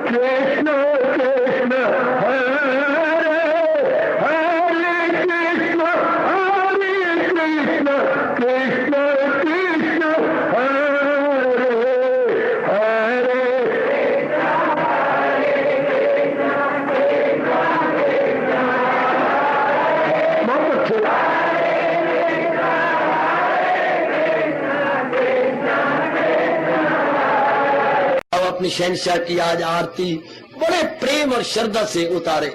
कृष्ण कृष्ण हरे हरे कृष्ण कृष्ण कृष्ण हरे हरे बहुत अच्छे। अब अपनी शहंशाह की आज आरती बड़े प्रेम और श्रद्धा से उतारे।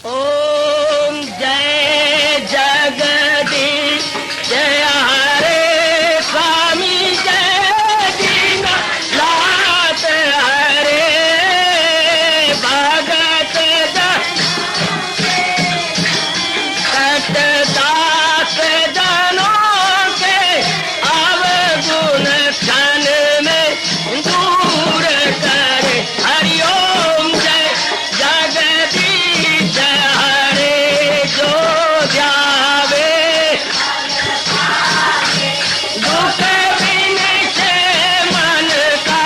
ओम जय जगदीश जय हरे स्वामी जय दीनानाथ हरे भगत दास जनों के अवगुण क्षण में दूर करे। हरिओम जय जगदीश हरे जो ध्यावे दुख विनिचे मन का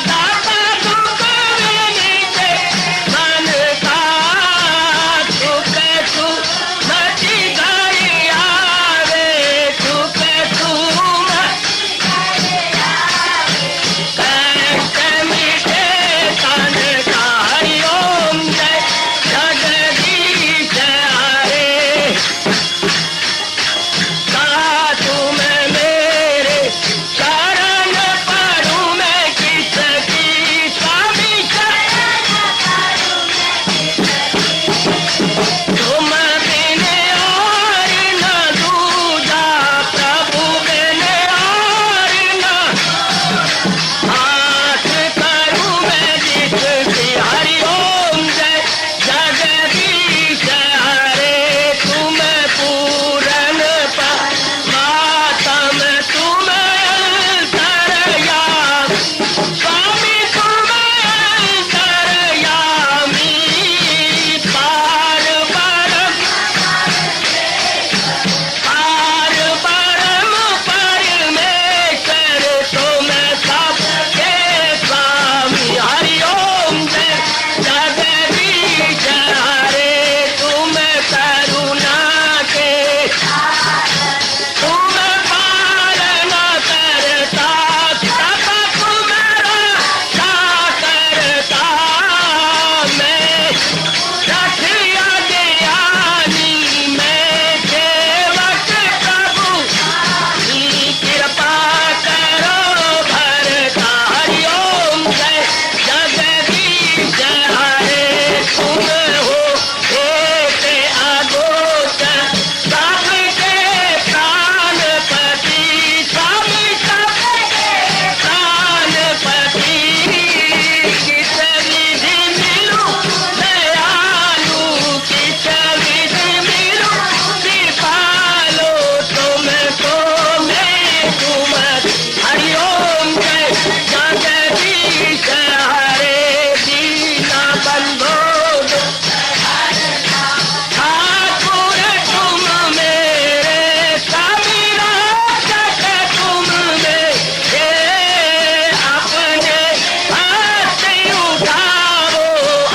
दाता दुख विनिचे मन का सुख तू मची गई आवे सुख तू कष्ट मिटे तन का। हरिओम जय जगदीश हरे तुम मेरे शरण पड़ूं मैं किसकी स्वामी तुम बिन और न दूजा प्रभु बिन और न हाथ करूं मैं जिसकी। हरिओम जय जगदीश हरे तुम पूरन मातम तुम अंतरयामी स्वामी तुम अंतरयामी पार परम परमेश्वर तुम सबके स्वामी। हरिओम जय जगदीश हरे तुम करुणा के तुम पालन करता सब तुम्हारा करता मैं रखिया ज्ञानी मैं सेवक प्रभु की कृपा करो भरता। हरिओम जय जगदीश हरे तुम हो एक अगोचर सबके प्राणपति स्वामी सबके प्राणपति किस विधि मिलूं दयालु किस विधि मिलूं कृपालो तुमको मैं तुम। हरिओम जय जगदीश हरे दीना बंधो ठाकुर तुम मेरे स्वामी रक्षक तुम मेरे अपने हाथ उठाओ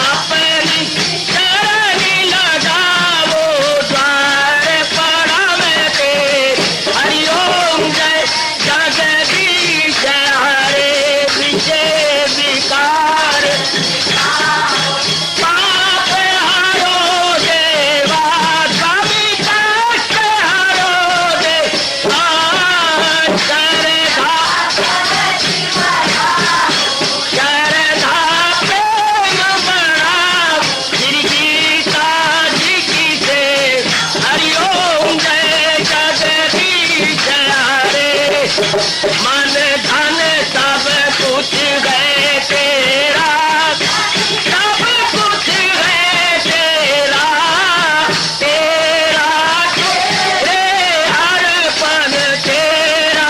अपनी शरण लगाओ द्वार पड़ा मैं तेरे। हरिओम जय जगदीश हरे विजय विकार पाप हरो देवा स्वामी कष्ट हरो देवा श्रद्धा प्रेम बढ़ाओ श्री गीता जी की से। हरिओम जय जगदीश हरे मन धन सब कुछ है तेरा सब कुछ है तेरा तेरा तेरे अर्पण तेरा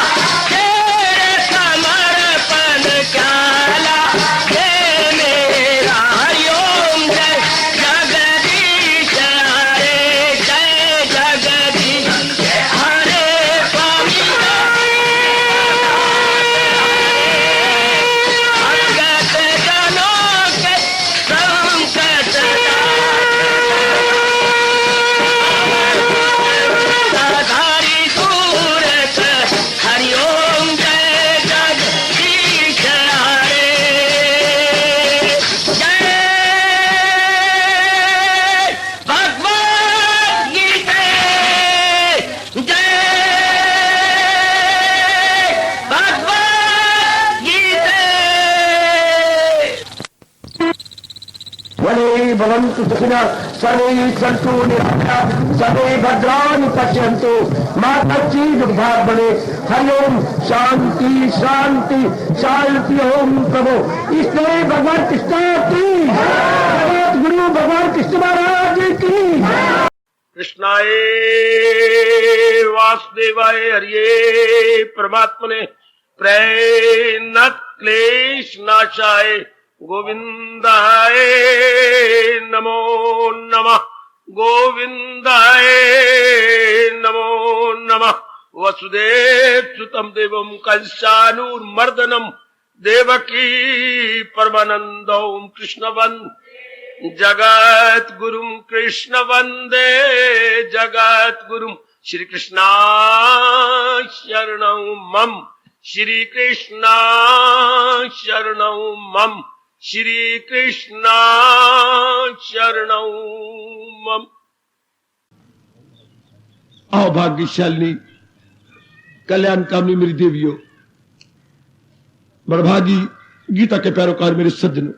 तेरे समर्पण क्या लागे मेरा। हरिओम जय जगदीश हरे जय जगदीश हरे स्वामी भवन्तु सुखिनः सर्वे सन्तु निरामयाः सर्वे भद्राणि पश्यन्तु मा कश्चित् दुर्भाग् भवेत्। हरि ओम शांति शांति शांति। ओम प्रभु इसलिए भगवान कृष्ण की जगत गुरु भगवान कृष्ण महाराज की। कृष्णाय वासुदेवाय हरिये परमात्मने प्रेरणात् क्लेश नाशाय गोविंदाय नमो नमः गोविंदाय नमो नमः। वसुदेव सुतम देवम कंसानुर्मर्दनम देवकी परमानंदो कृष्ण जगत गुरुम कृष्ण वंदे जगत गुरुम। श्री कृष्णा शरणं मम श्री कृष्णा शरणं मम श्री कृष्णा शरणं मम। आओ भाग्यशालिनी कल्याण कामनी मेरी देवियों, बड़भागी गीता के पैरोकार मेरे सज्जनों,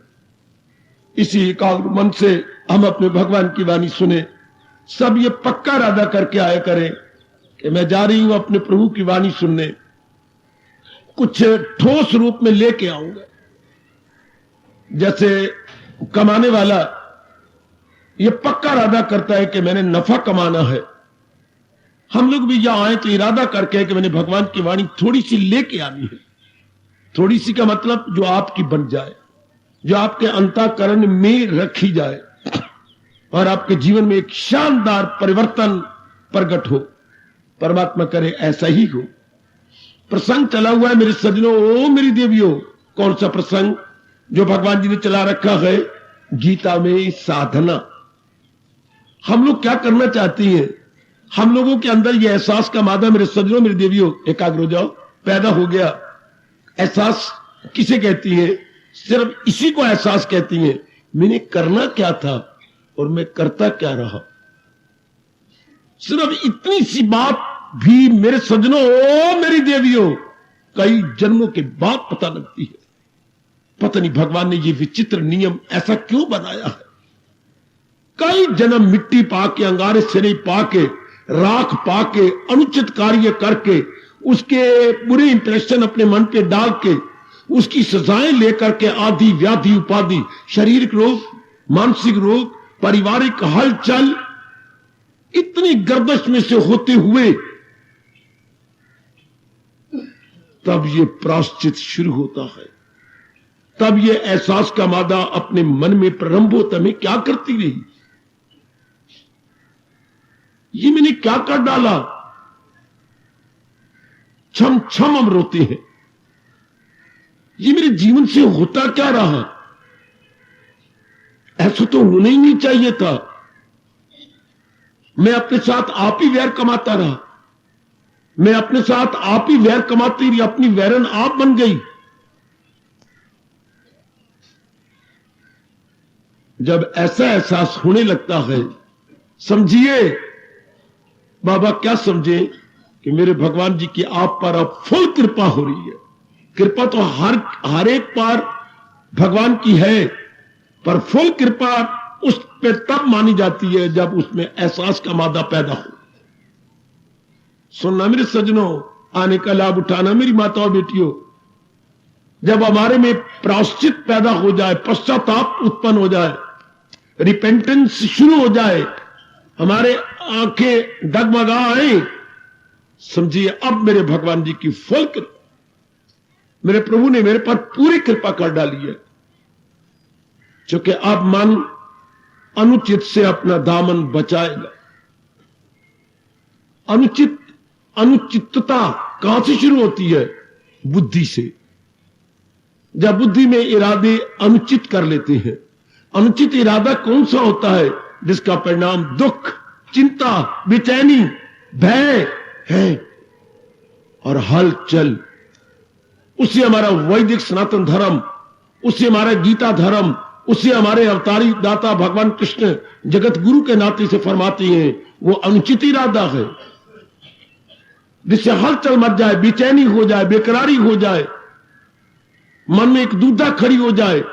इसी एकाग्र मन से हम अपने भगवान की वाणी सुने। सब ये पक्का इरादा करके आया करें कि मैं जा रही हूं अपने प्रभु की वाणी सुनने, कुछ ठोस रूप में लेके आऊंगा। जैसे कमाने वाला ये पक्का इरादा करता है कि मैंने नफा कमाना है, हम लोग भी यहां आए तो इरादा करके कि मैंने भगवान की वाणी थोड़ी सी लेके आनी है। थोड़ी सी का मतलब जो आपकी बन जाए, जो आपके अंतःकरण में रखी जाए और आपके जीवन में एक शानदार परिवर्तन प्रकट हो। परमात्मा करे ऐसा ही हो। प्रसंग चला हुआ है मेरे सज्जनों, ओ मेरी देवियों। कौन सा प्रसंग? जो भगवान जी ने चला रखा है गीता में, साधना। हम लोग क्या करना चाहते हैं? हम लोगों के अंदर यह एहसास का मादा मेरे सज्जनों मेरी देवियों, एकाग्र हो जाओ, पैदा हो गया। एहसास किसे कहती है? सिर्फ इसी को एहसास कहती है। मैंने करना क्या था और मैं करता क्या रहा। सिर्फ इतनी सी बात भी मेरे सज्जनों, ओ मेरी देवियों, कई जन्मों के बाद पता लगती है। पता नहीं भगवान ने ये विचित्र नियम ऐसा क्यों बनाया है। कई जन्म मिट्टी पाके, अंगारे सिरे पाके, राख पाके, अनुचित कार्य करके, उसके बुरे इंप्रेशन अपने मन पे डाल के, उसकी सजाएं लेकर के आदि व्याधि उपाधि, शारीरिक रोग, मानसिक रोग, पारिवारिक हलचल, इतनी गर्दश में से होते हुए तब ये प्रायश्चित शुरू होता है। तब ये एहसास का मादा अपने मन में प्रारंभ होता, मैं क्या करती रही, ये मैंने क्या कर डाला। छम छम हम रोते हैं, ये मेरे जीवन से होता क्या रहा। ऐसा तो होना ही नहीं चाहिए था। मैं अपने साथ आप ही वैर कमाता रहा, मैं अपने साथ आप ही वैर कमाती रही, अपनी वैरन आप बन गई। जब ऐसा एहसास होने लगता है, समझिए बाबा क्या समझे कि मेरे भगवान जी की आप पर अब फुल कृपा हो रही है। कृपा तो हर एक पर भगवान की है, पर फुल कृपा उस पे तब मानी जाती है जब उसमें एहसास का मादा पैदा हो। सुनना मेरे सज्जनों, आने का लाभ उठाना मेरी माताओं बेटियों। जब हमारे में प्रायश्चित पैदा हो जाए, पश्चाताप उत्पन्न हो जाए, रिपेंटेंस शुरू हो जाए, हमारे आंखें डगमगा आए, समझिए अब मेरे भगवान जी की फुल कृपा, मेरे प्रभु ने मेरे पर पूरी कृपा कर डाली है। क्योंकि अब मन अनुचित से अपना दामन बचाएगा। अनुचितता कहां से शुरू होती है? बुद्धि से। जब बुद्धि में इरादे अनुचित कर लेते हैं। अनुचित इरादा कौन सा होता है? जिसका परिणाम दुख, चिंता, बेचैनी, भय है और हलचल। उससे हमारा वैदिक सनातन धर्म, उससे हमारा गीता धर्म, उससे हमारे अवतारी दाता भगवान कृष्ण जगत गुरु के नाते से फरमाते हैं, वो अनुचित इरादा है जिससे हलचल मच जाए, बेचैनी हो जाए, बेकरारी हो जाए, मन में एक दुविधा खड़ी हो जाए।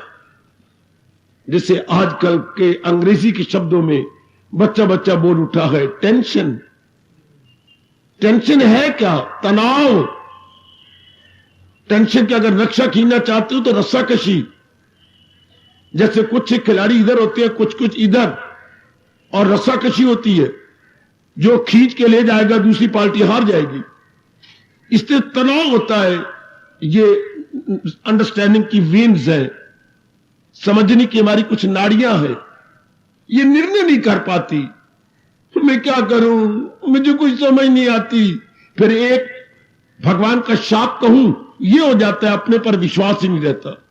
जिसे आजकल के अंग्रेजी के शब्दों में बच्चा बच्चा बोल उठा है, टेंशन। टेंशन है क्या? तनाव। टेंशन के अगर नक्शा खींचना चाहते हो तो रस्साकशी। जैसे कुछ खिलाड़ी इधर होते हैं, कुछ कुछ इधर, और रस्साकशी होती है, जो खींच के ले जाएगा दूसरी पार्टी हार जाएगी। इससे तनाव होता है। ये अंडरस्टैंडिंग की वेन्स है, समझने की हमारी कुछ नाड़ियां हैं, ये निर्णय नहीं कर पाती। मैं क्या करूं, मुझे कोई समझ नहीं आती। फिर एक भगवान का शाप कहूं, ये हो जाता है, अपने पर विश्वास ही नहीं रहता।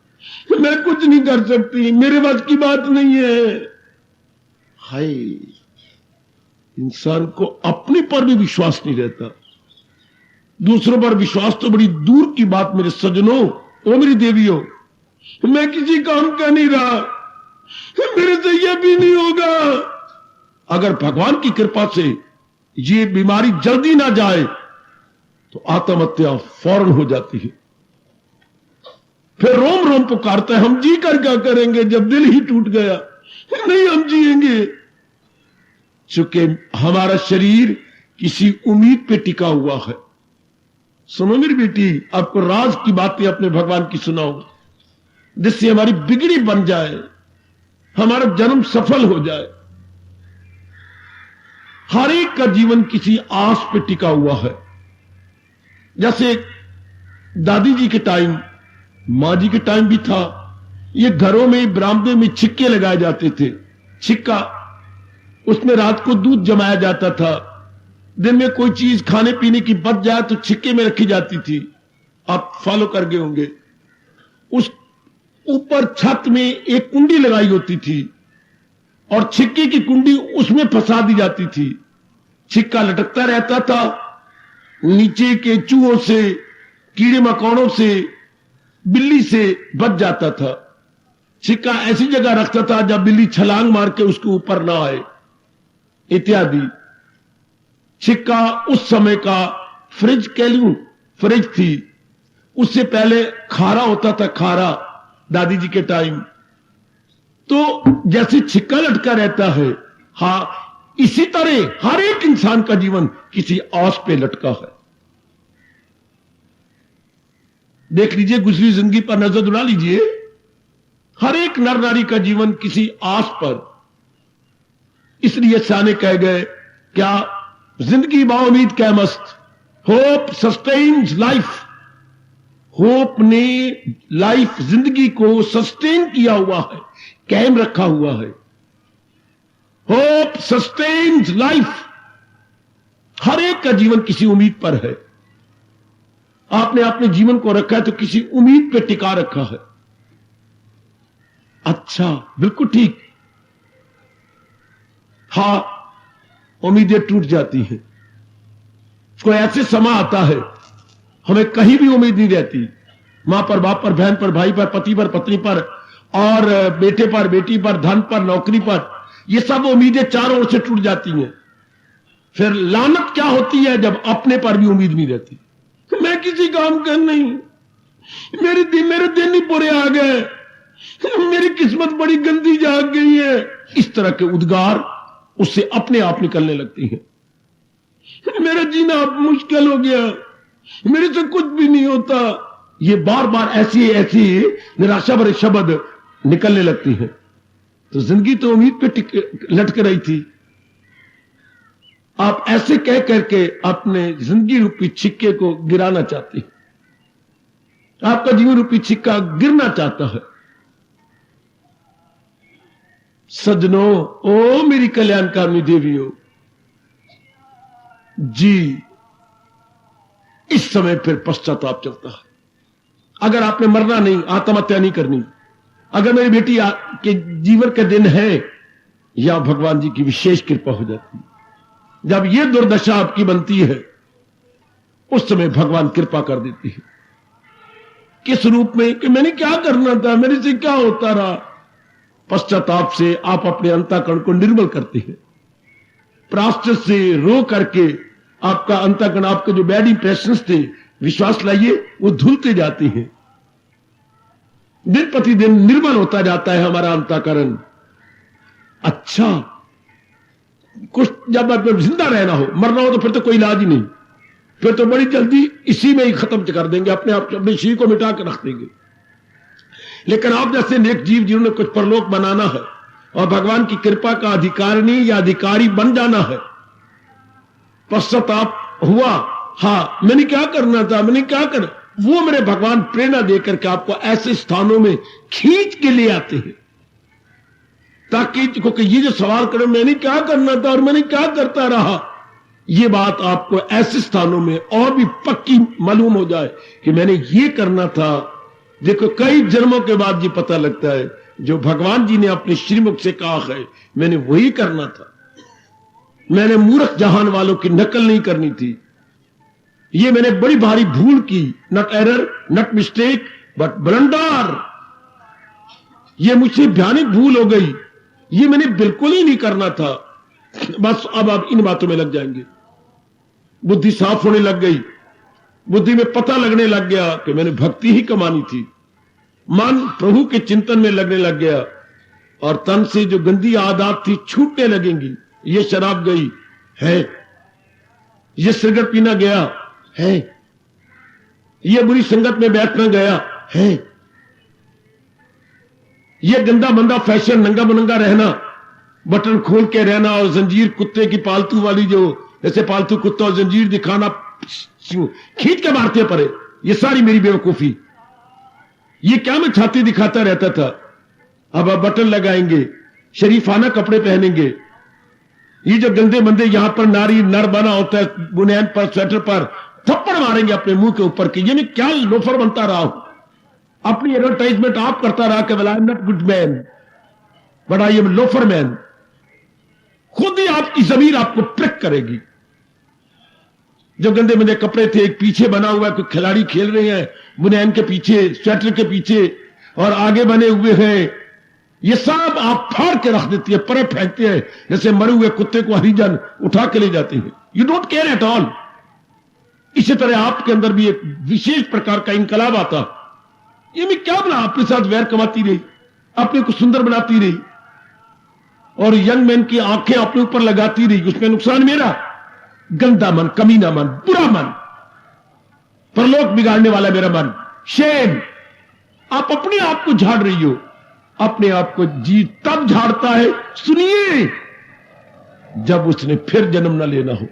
मैं कुछ नहीं कर सकती, मेरे बस की बात नहीं है। हाय, इंसान को अपने पर भी विश्वास नहीं रहता, दूसरों पर विश्वास तो बड़ी दूर की बात। मेरे सज्जनों, ओ मेरी देवियों, मैं किसी काम का नहीं रहा, मेरे से यह भी नहीं होगा। अगर भगवान की कृपा से ये बीमारी जल्दी ना जाए तो आत्महत्या फौरन हो जाती है। फिर रोम रोम पुकारता है, हम जी कर क्या करेंगे जब दिल ही टूट गया। नहीं, हम जिएंगे। चूंकि हमारा शरीर किसी उम्मीद पे टिका हुआ है। सुनो मेरी बेटी, आपको राज की बातें अपने भगवान की सुनाओ, जिससे हमारी बिगड़ी बन जाए, हमारा जन्म सफल हो जाए। हर एक का जीवन किसी आस पे टिका हुआ है। जैसे दादी जी के टाइम, मां जी के टाइम भी था, ये घरों में बरामदे में छिक्के लगाए जाते थे। छिक्का, उसमें रात को दूध जमाया जाता था। दिन में कोई चीज खाने पीने की बच जाए तो छिक्के में रखी जाती थी। आप फॉलो कर गए होंगे। उस ऊपर छत में एक कुंडी लगाई होती थी और छिक्के की कुंडी उसमें फंसा दी जाती थी। छिक्का लटकता रहता था, नीचे के चूहों से, कीड़े मकोड़ों से, बिल्ली से बच जाता था। छिक्का ऐसी जगह रखता था जब बिल्ली छलांग मार के उसके ऊपर ना आए, इत्यादि। छिक्का उस समय का फ्रिज कह लूं, फ्रिज थी। उससे पहले खारा होता था, खारा, दादी जी के टाइम। तो जैसे छिक्का लटका रहता है, हां, इसी तरह हर एक इंसान का जीवन किसी आस पे लटका है। देख लीजिए, गुजरी जिंदगी पर नजर दुड़ा लीजिए, हर एक नर नारी का जीवन किसी आस पर। इसलिए साने कह गए, क्या जिंदगी बाउमीद क्या मस्त, होप सस्टेन्स लाइफ। होप ने लाइफ, जिंदगी को सस्टेन किया हुआ है, कायम रखा हुआ है। Hope sustains life. हर एक का जीवन किसी उम्मीद पर है। आपने अपने जीवन को रखा है तो किसी उम्मीद पे टिका रखा है। अच्छा, बिल्कुल ठीक। हां, उम्मीदें टूट जाती हैं। कोई ऐसे समय आता है हमें कहीं भी उम्मीद नहीं रहती। मां पर, बाप पर, बहन पर, भाई पर, पति पर, पत्नी पर, और बेटे पर, बेटी पर, धन पर, नौकरी पर, ये सब उम्मीदें चारों ओर से टूट जाती हैं। फिर लानत क्या होती है जब अपने पर भी उम्मीद नहीं रहती। मैं किसी काम का नहीं, मेरे दिन ही बुरे आ गए, मेरी किस्मत बड़ी गंदी जाग गई है। इस तरह के उद्गार उससे अपने आप निकलने लगती हैं। मेरा जीना अब मुश्किल हो गया, मेरे से कुछ भी नहीं होता। ये बार बार ऐसी निराशा भरे शब्द निकलने लगती हैं। तो जिंदगी तो उम्मीद पे लटक रही थी। आप ऐसे कह करके अपने जिंदगी रूपी छिक्के को गिराना चाहते हैं। आपका जीवन रूपी छिक्का गिरना चाहता है। सज्जनों, ओ मेरी कल्याणकामी देवियों जी, इस समय फिर पश्चाताप चलता है। अगर आपने मरना नहीं, आत्महत्या नहीं करनी, अगर मेरी बेटी के जीवन के दिन है, या भगवान जी की विशेष कृपा हो जाती है। जब यह दुर्दशा आपकी बनती है, उस समय भगवान कृपा कर देती है। किस रूप में कि मैंने क्या करना था, मेरे से क्या होता रहा। पश्चाताप से आप अपने अंतःकरण को निर्मल करते हैं। प्रायश्चित से रो करके आपका अंतःकरण, आपके जो बैड इंप्रेशंस थे, विश्वास लाइए, वो धुलते जाते हैं। दिन प्रतिदिन निर्मल होता जाता है हमारा अंतःकरण। अच्छा, कुछ जब जिंदा रहना हो, मरना हो तो फिर तो कोई इलाज ही नहीं, फिर तो बड़ी जल्दी इसी में ही खत्म कर देंगे, अपने आप अपने शरीर को मिटा कर रख देंगे। लेकिन आप जैसे नेक जीव जिन्होंने कुछ परलोक बनाना है और भगवान की कृपा का अधिकारिणी या अधिकारी बन जाना है, पश्चाताप हुआ, हाँ मैंने क्या करना था, मैंने क्या कर, वो मेरे भगवान प्रेरणा देकर के आपको ऐसे स्थानों में खींच के ले आते हैं ताकि, क्योंकि ये जो सवाल करो मैंने क्या करना था और मैंने क्या करता रहा, ये बात आपको ऐसे स्थानों में और भी पक्की मालूम हो जाए कि मैंने ये करना था। देखो कई जन्मों के बाद ये पता लगता है जो भगवान जी ने अपने श्रीमुख से कहा है मैंने वही करना था। मैंने मूर्ख जहान वालों की नकल नहीं करनी थी, ये मैंने बड़ी भारी भूल की, not error not mistake but blunder, ये मुझसे भयानक भूल हो गई, ये मैंने बिल्कुल ही नहीं करना था। बस अब आप इन बातों में लग जाएंगे, बुद्धि साफ होने लग गई, बुद्धि में पता लगने लग गया कि मैंने भक्ति ही कमानी थी, मन प्रभु के चिंतन में लगने लग गया और तन से जो गंदी आदत थी छूटने लगेंगी। ये शराब गई है, ये सिगरेट पीना गया है, ये बुरी संगत में बैठना गया है, ये गंदा मंदा फैशन, नंगा बनंगा रहना, बटन खोल के रहना और जंजीर कुत्ते की पालतू वाली, जो जैसे पालतू कुत्ता और जंजीर दिखाना, खींच के मारते पड़े, ये सारी मेरी बेवकूफी। ये क्या मैं छाती दिखाता रहता था, अब आप बटन लगाएंगे, शरीफाना कपड़े पहनेंगे, ये जो गंदे मंदे यहां पर नारी नर बना होता है बुनियान पर, स्वेटर पर थप्पड़ मारेंगे अपने मुंह के ऊपर कि ये मैं क्या लोफर बनता रहा हूं, अपनी एडवर्टाइजमेंट आप करता रहा कि well I am not good man but I am loafer man. खुद ही आपकी जमीर आपको प्रिक करेगी। जो गंदे मंदे कपड़े थे, एक पीछे बना हुआ है, कोई खिलाड़ी खेल रहे हैं बुनियान के पीछे, स्वेटर के पीछे और आगे बने हुए हैं, ये सब आप फाड़ के रख देती है, परे फेंकते हैं जैसे मरे हुए कुत्ते को हरिजन उठा के ले जाते हैं। You don't care at all. इसी तरह आपके अंदर भी एक विशेष प्रकार का इनकलाब आता, ये मैं क्या बना, अपने साथ वैर कमाती रही, अपने को सुंदर बनाती रही और यंग मैन की आंखें अपने ऊपर लगाती रही, उसमें नुकसान मेरा। गंदा मन, कमीना मन, बुरा मन, परलोक बिगाड़ने वाला मेरा मन, शेम। आप अपने आप को झाड़ रही हो, अपने आप को जी तब झाड़ता है, सुनिए, जब उसने फिर जन्म न लेना हो।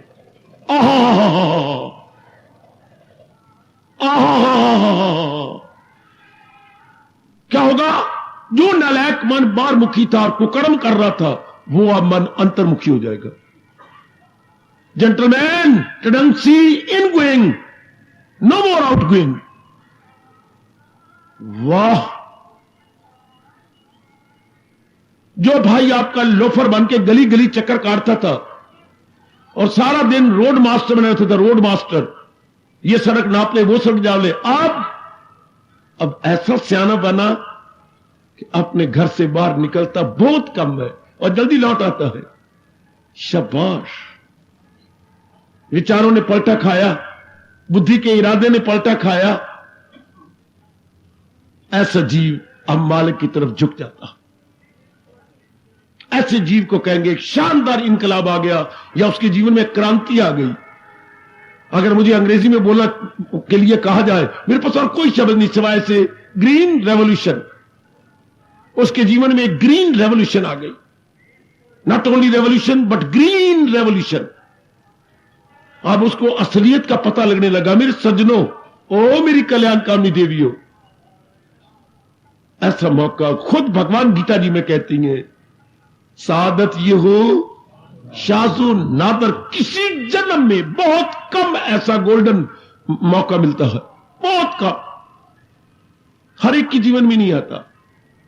क्या होगा? जो नालायक मन बारमुखी था और कुकर्म कर रहा था, वो अब मन अंतर्मुखी हो जाएगा। Gentleman, tendency in going, no more outgoing. वाह, जो भाई आपका लोफर बन के गली गली चक्कर काटता था और सारा दिन रोड मास्टर बना रहता था, रोड मास्टर, ये सड़क नाप ले, वो सड़क जा ले, अब ऐसा सियाना बना कि अपने घर से बाहर निकलता बहुत कम है और जल्दी लौट आता है। शाबाश। विचारों ने पलटा खाया, बुद्धि के इरादे ने पलटा खाया, ऐसा जीव अब मालिक की तरफ झुक जाता। ऐसे जीव को कहेंगे एक शानदार इनकलाब आ गया या उसके जीवन में क्रांति आ गई। अगर मुझे अंग्रेजी में बोलना के लिए कहा जाए, मेरे पास और कोई शब्द नहीं सिवाय से ग्रीन रेवोल्यूशन। उसके जीवन में एक ग्रीन रेवोल्यूशन आ गई, not only revolution but green revolution. अब उसको असलियत का पता लगने लगा। मेरे सज्जनों, ओ मेरी कल्याणकामी देवियों, ऐसा मौका खुद भगवान गीता जी में कहती हैं, सादत ये हो शाजो नादर, किसी जन्म में बहुत कम ऐसा गोल्डन मौका मिलता है, बहुत कम, हर एक के जीवन में नहीं आता।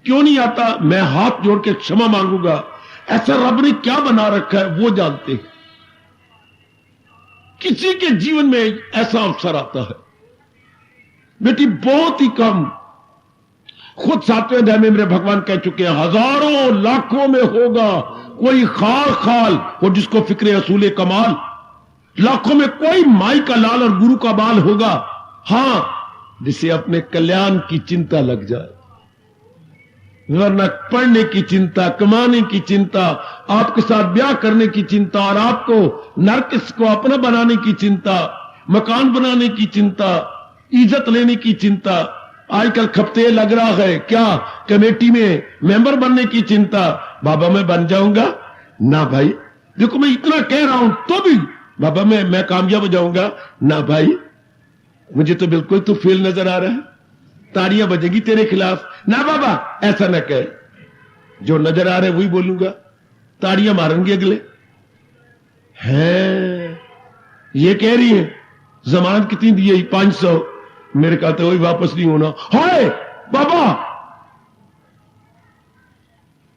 क्यों नहीं आता? मैं हाथ जोड़ के क्षमा मांगूंगा, ऐसा रब ने क्या बना रखा है वो जानते हैं। किसी के जीवन में ऐसा अवसर आता है बेटी, बहुत ही कम। खुद 7वें अध्याय में मेरे भगवान कह चुके हैं, हजारों लाखों में होगा कोई खाल खाल और जिसको फिक्रे असूले कमाल। लाखों में कोई माई का लाल और गुरु का बाल होगा, हां, जिसे अपने कल्याण की चिंता लग जाए। वरना पढ़ने की चिंता, कमाने की चिंता, आपके साथ ब्याह करने की चिंता और आपको नरकिस को अपना बनाने की चिंता, मकान बनाने की चिंता, इज्जत लेने की चिंता। आजकल खपते लग रहा है क्या, कमेटी में मेंबर बनने की चिंता। बाबा मैं बन जाऊंगा ना भाई, देखो मैं इतना कह रहा हूं तो भी बाबा मैं कामयाब हो जाऊंगा ना भाई, मुझे तो बिल्कुल तो फेल नजर आ रहा है, ताड़ियां बजेगी तेरे खिलाफ। ना बाबा ऐसा ना कहे, जो नजर आ रहा है वही बोलूंगा, ताड़ियां मारेंगे अगले। है ये कह रही है जमानत कितनी दी है? 500। मेरे कहते वही वापस नहीं होना। हाय बाबा,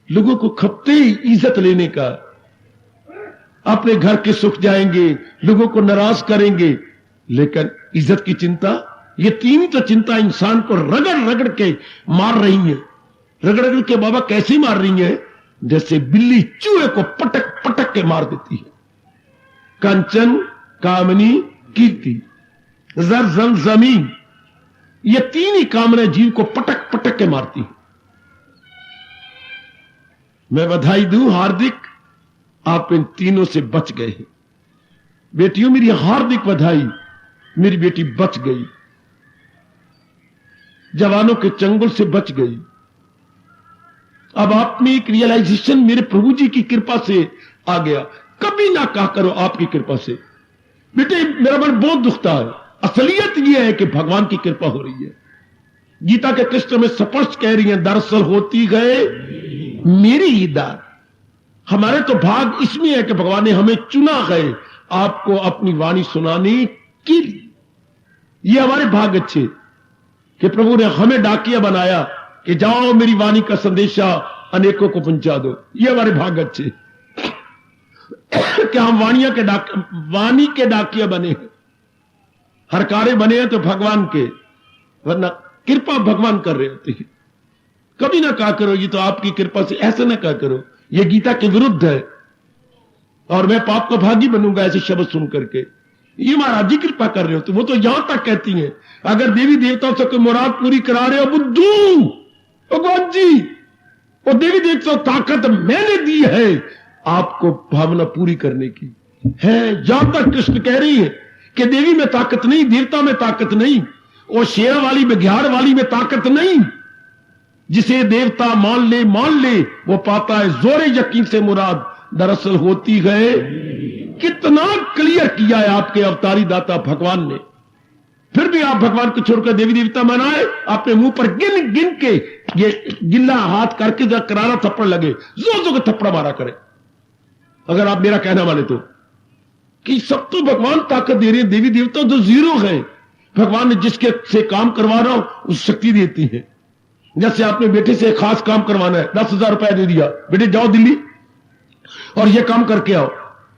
लोगों को खपते ही इज्जत लेने का, अपने घर के सुख जाएंगे, लोगों को नाराज करेंगे, लेकिन इज्जत की चिंता, ये तीन ही तो चिंता इंसान को रगड़ रगड़ के मार रही है। रगड़ रगड़ के बाबा कैसे मार रही है? जैसे बिल्ली चूहे को पटक पटक के मार देती है। कंचन, कामनी, कीर्ति, जर, जम, जमीन, ये तीन ही कामनाएं जीव को पटक पटक के मारती है। मैं बधाई दूं हार्दिक, आप इन तीनों से बच गए हैं। बेटियों मेरी हार्दिक बधाई, मेरी बेटी बच गई, जवानों के चंगुल से बच गई। अब आप में एक रियलाइजेशन मेरे प्रभु जी की कृपा से आ गया। कभी ना कहा करो आपकी कृपा से, बेटे मेरा मन बहुत दुखता है। असलियत यह है कि भगवान की कृपा हो रही है। गीता के कृष्ण में स्पष्ट कह रही है, दरअसल होती गए मेरी ही दार। हमारे तो भाग इसमें है कि भगवान ने हमें चुना है आपको अपनी वाणी सुनाने के लिए। ये हमारे भाग अच्छे कि प्रभु ने हमें डाकिया बनाया कि जाओ मेरी वाणी का संदेशा अनेकों को पहुंचा दो। ये हमारे भाग अच्छे कि हम वाणी के डाकिया बने हैं, हरकारे बने हैं तो भगवान के, वरना कृपा भगवान कर रहे होते हैं। कभी ना कहा करो ये तो आपकी कृपा से, ऐसा ना कहा करो, ये गीता के विरुद्ध है और मैं पाप का भागी बनूंगा ऐसे शब्द सुन करके। ये महाराज जी कृपा कर रहे होते, वो तो यहां तक कहती हैं अगर देवी देवताओं से कोई मुराद पूरी करा रहे हो बुद्धू भगवान जी, और देवी देवताओं ताकत मैंने दी है आपको भावना पूरी करने की है। जहां तक कृष्ण कह रही है कि देवी में ताकत नहीं, देवता में ताकत नहीं, और शेर वाली बघियाड़ वाली में ताकत नहीं। जिसे देवता मान ले वो पाता है जोरे यकीन से मुराद, दरअसल होती है। कितना क्लियर किया है आपके अवतारी दाता भगवान ने, फिर भी आप भगवान को छोड़कर देवी देवता मनाए। अपने मुंह पर गिन गिन के ये गिल्ला हाथ करके जब करारा थप्पड़ लगे, जोर जोर के थप्पड़ मारा करे। अगर आप मेरा कहना माने तो कि सब तो भगवान ताकत दे रहे हैं, देवी देवता तो जीरो है। भगवान ने जिसके से काम करवा रहा हो उस शक्ति देती है। जैसे आपने बेटे से खास काम करवाना है, 10,000 रुपया दे दिया, बेटे जाओ दिल्ली और ये काम करके आओ।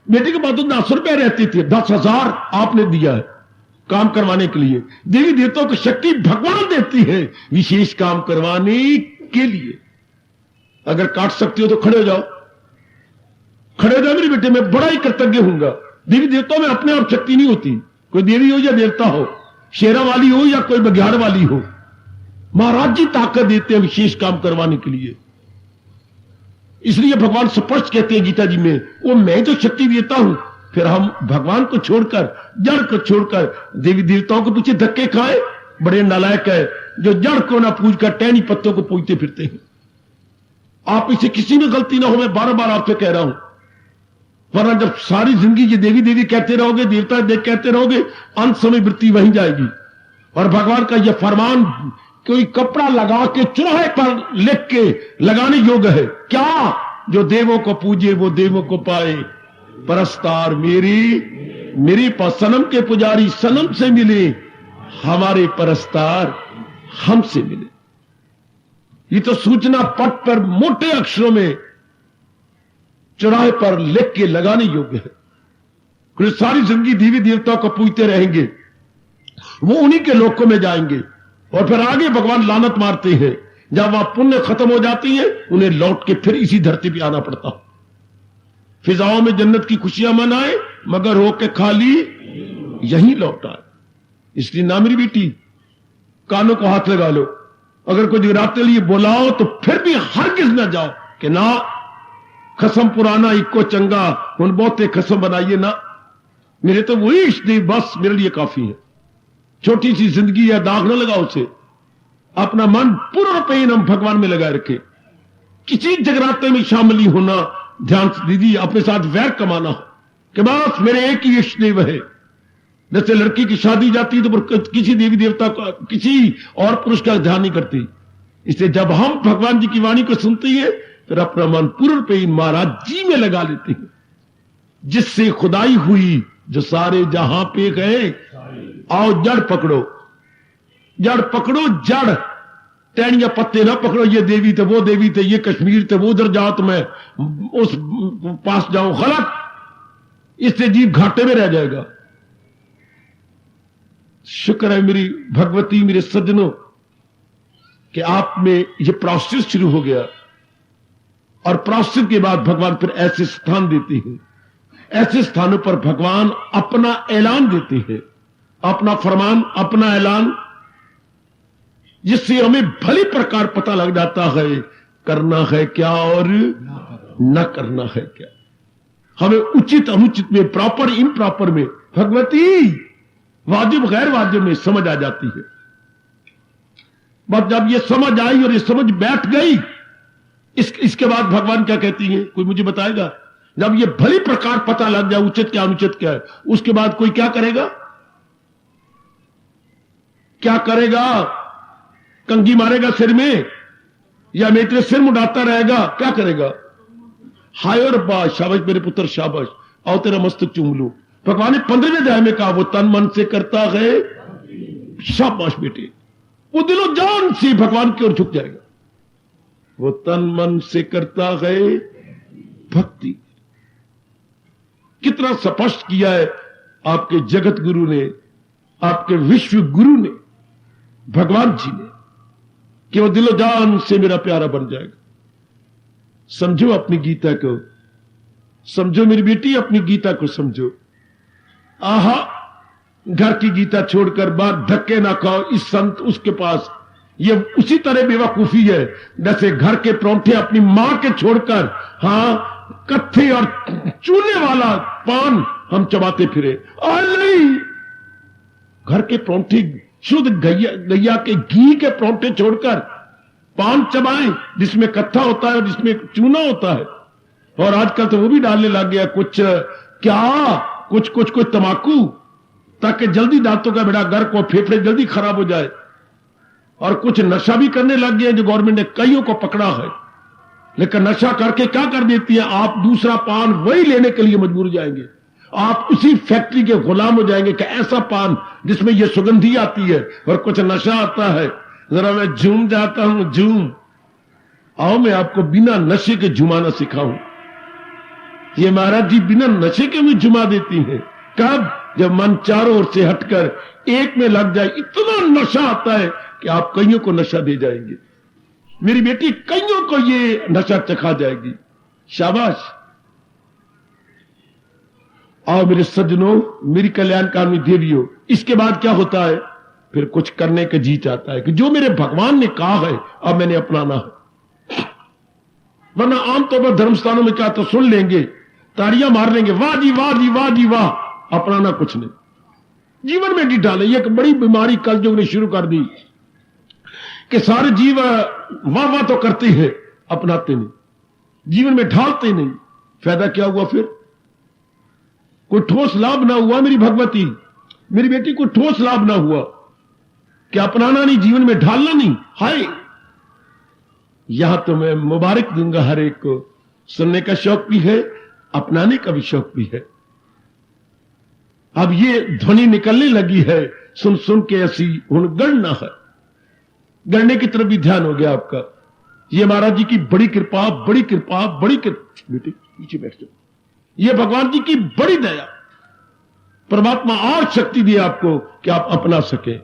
बेटे के पास तो 10 रुपया रहती थी, 10,000 आपने दिया है काम करवाने के लिए। देवी देवताओं की शक्ति भगवान देती है विशेष काम करवाने के लिए। अगर काट सकती हो तो खड़े हो जाओ, खड़े हो जाओ मेरे बेटे, मैं बड़ा ही कृतज्ञ हूंगा। देवी देवताओं में अपने आप शक्ति नहीं होती, कोई देवी हो या देवता हो, शेरा वाली हो या कोई बघियाड़ वाली हो, महाराज जी ताकत देते हैं विशेष काम करवाने के लिए। इसलिए भगवान स्पष्ट कहते हैं गीता जी में, वो मैं तो शक्ति देता हूं, फिर हम भगवान को छोड़कर, जड़ को छोड़कर देवी देवताओं के पीछे धक्के खाए। बड़े नालायक है जो जड़ को ना पूज कर टहनी पत्तों को पूजते फिरते हैं। आप इसे किसी में गलती ना हो, मैं बार बार आपसे कह रहा हूं, वरना जब सारी जिंदगी ये देवी देवी कहते रहोगे, देवता देख कहते रहोगे, अंत समय वृत्ति वहीं जाएगी। और भगवान का यह फरमान कोई कपड़ा लगा के चौराहे पर लिख के लगाने योग्य है क्या? जो देवों को पूजे वो देवों को पाए, परस्तार मेरी पास सनम के पुजारी सनम से मिले, हमारे परस्तार हमसे मिले। ये तो सूचना पट पर मोटे अक्षरों में चौराहे पर लिख के लगाने योग्य है। क्योंकि सारी जिंदगी देवी देवताओं को पूजते रहेंगे, वो उन्हीं के लोकों में जाएंगे और फिर आगे भगवान लानत मारते हैं। जब वहां पुण्य खत्म हो जाती है उन्हें लौट के फिर इसी धरती पे आना पड़ता। फिजाओं में जन्नत की खुशियां मनाए मगर होके खाली यहीं लौट आए। इसलिए ना मेरी बेटी, कानों को हाथ लगा लो, अगर कोई जगराते लिए बुलाओ तो फिर भी हरगिज ना जाओ कि ना खसम पुराना इको चंगा हुन बहुते खसम बनाइए ना, मेरे तो वही इष्टदेव बस मेरे लिए काफी है। छोटी सी जिंदगी है, दाग ना लगाओ उसे। अपना मन पूरा पेन हम भगवान में लगा रखे। किसी जगराते में शामिल ही होना, ध्यान से दीजिए, अपने साथ वैर कमाना हो कि बस मेरे एक ही इष्टदेव है। जैसे लड़की की शादी जाती है तो किसी देवी देवता को, किसी और पुरुष का ध्यान नहीं करती। इसलिए जब हम भगवान जी की वाणी को सुनते हैं फिर अपना मन पूर्ण पे महाराज जी में लगा लेते हैं, जिससे खुदाई हुई जो सारे जहां पे गए। आओ जड़ पकड़ो, जड़ पकड़ो, जड़ टहनियां पत्ते ना पकड़ो। ये देवी थे, वो देवी थे, ये कश्मीर थे, वो उधर जाओ तो मैं उस पास जाऊं, गलत। इससे जीव घाटे में रह जाएगा। शुक्र है मेरी भगवती, मेरे सज्जनों, कि आप में ये प्रोसेस शुरू हो गया। और प्रोसेस के बाद भगवान फिर ऐसे स्थान देते हैं, ऐसे स्थानों पर भगवान अपना ऐलान देते हैं, अपना फरमान, अपना ऐलान, जिससे हमें भली प्रकार पता लग जाता है करना है क्या और न करना है क्या। हमें उचित अनुचित में, प्रॉपर इम्प्रॉपर में, भगवती वाजिब गैर वाजिब में समझ आ जाती है। बस जब ये समझ आई और ये समझ बैठ गई, इसके बाद भगवान क्या कहती हैं, कोई मुझे बताएगा? जब ये भली प्रकार पता लग जाए उचित क्या अनुचित क्या है, उसके बाद कोई क्या करेगा? क्या करेगा? कंघी मारेगा सिर में या मेरे सिर मुड़ाता रहेगा? क्या करेगा? हाय और बा, शाबाश मेरे पुत्र शाबाश, आओ तेरा मस्तक चूम लूं। भगवान ने 15वें अध्याय में कहा वो तन मन से करता है, शाबाश बेटे, वो दिलो जान से भगवान की ओर झुक जाएगा। वो तन मन से करता है भक्ति। कितना स्पष्ट किया है आपके जगत गुरु ने, आपके विश्व गुरु ने, भगवान जी ने, कि वो दिलो जान से मेरा प्यारा बन जाएगा। समझो अपनी गीता को, समझो मेरी बेटी, अपनी गीता को समझो। आहा, घर की गीता छोड़कर बाहर धक्के ना खाओ इस संत उसके पास। ये उसी तरह बेवकूफी है जैसे घर के परोंठे अपनी मां के छोड़कर, हां, कत्थे और चूने वाला पान हम चबाते फिरे। नहीं, घर के परोंठे, शुद्ध गैया के घी के परोंठे छोड़कर पान चबाएं जिसमें कत्था होता है और जिसमें चूना होता है। और आजकल तो वो भी डालने लग गया कुछ, क्या कुछ तमाकू, ताकि जल्दी दांतों का बेड़ा गर्क हो, फेफड़े जल्दी खराब हो जाए। और कुछ नशा भी करने लग गए जो गवर्नमेंट ने कईयों को पकड़ा है। लेकिन नशा करके क्या कर देती है, आप दूसरा पान वही लेने के लिए मजबूर हो जाएंगे। आप उसी फैक्ट्री के गुलाम हो जाएंगे कि ऐसा पान जिसमें यह सुगंधी आती है और कुछ नशा आता है। जरा मैं झूम जाता हूं, झूम। आओ मैं आपको बिना नशे के झुमाना सिखाऊं। ये महाराज जी बिना नशे के भी झुमा देती हैं। कब? जब मन चारों ओर से हटकर एक में लग जाए। इतना नशा आता है कि आप कईयों को नशा दे जाएंगे। मेरी बेटी कईयों को ये नशा चखा जाएगी। शाबाश। आओ मेरे सज्जनों, मेरी कल्याणकामी देवियों, इसके बाद क्या होता है? फिर कुछ करने का जी चाहता है कि जो मेरे भगवान ने कहा है अब मैंने अपनाना है। वरना आमतौर पर धर्मस्थानों में क्या तो सुन लेंगे, ताड़ियां मार लेंगे, वाह जी वाह जी वाह जी वाह, अपनाना कुछ नहीं, जीवन में नहीं डाले। एक बड़ी बीमारी कलयुग ने शुरू कर दी कि सारे जीव वाह वाह तो करते हैं, अपनाते नहीं, जीवन में ढालते नहीं। फायदा क्या हुआ? फिर कोई ठोस लाभ ना हुआ मेरी भगवती, मेरी बेटी, कोई ठोस लाभ ना हुआ कि अपनाना नहीं, जीवन में ढालना नहीं। हाय, यहां तो मैं मुबारक दूंगा हर एक को। सुनने का शौक भी है, अपनाने का भी शौक भी है। अब ये ध्वनि निकलने लगी है सुन सुन के, ऐसी हुण गणना है। गणने की तरफ भी ध्यान हो गया आपका। ये महाराज जी की बड़ी कृपा, बड़ी कृपा, बड़ी कृपा। बेटे पीछे बैठ जाओ। ये भगवान जी की बड़ी दया, परमात्मा और शक्ति दी आपको कि आप अपना सके।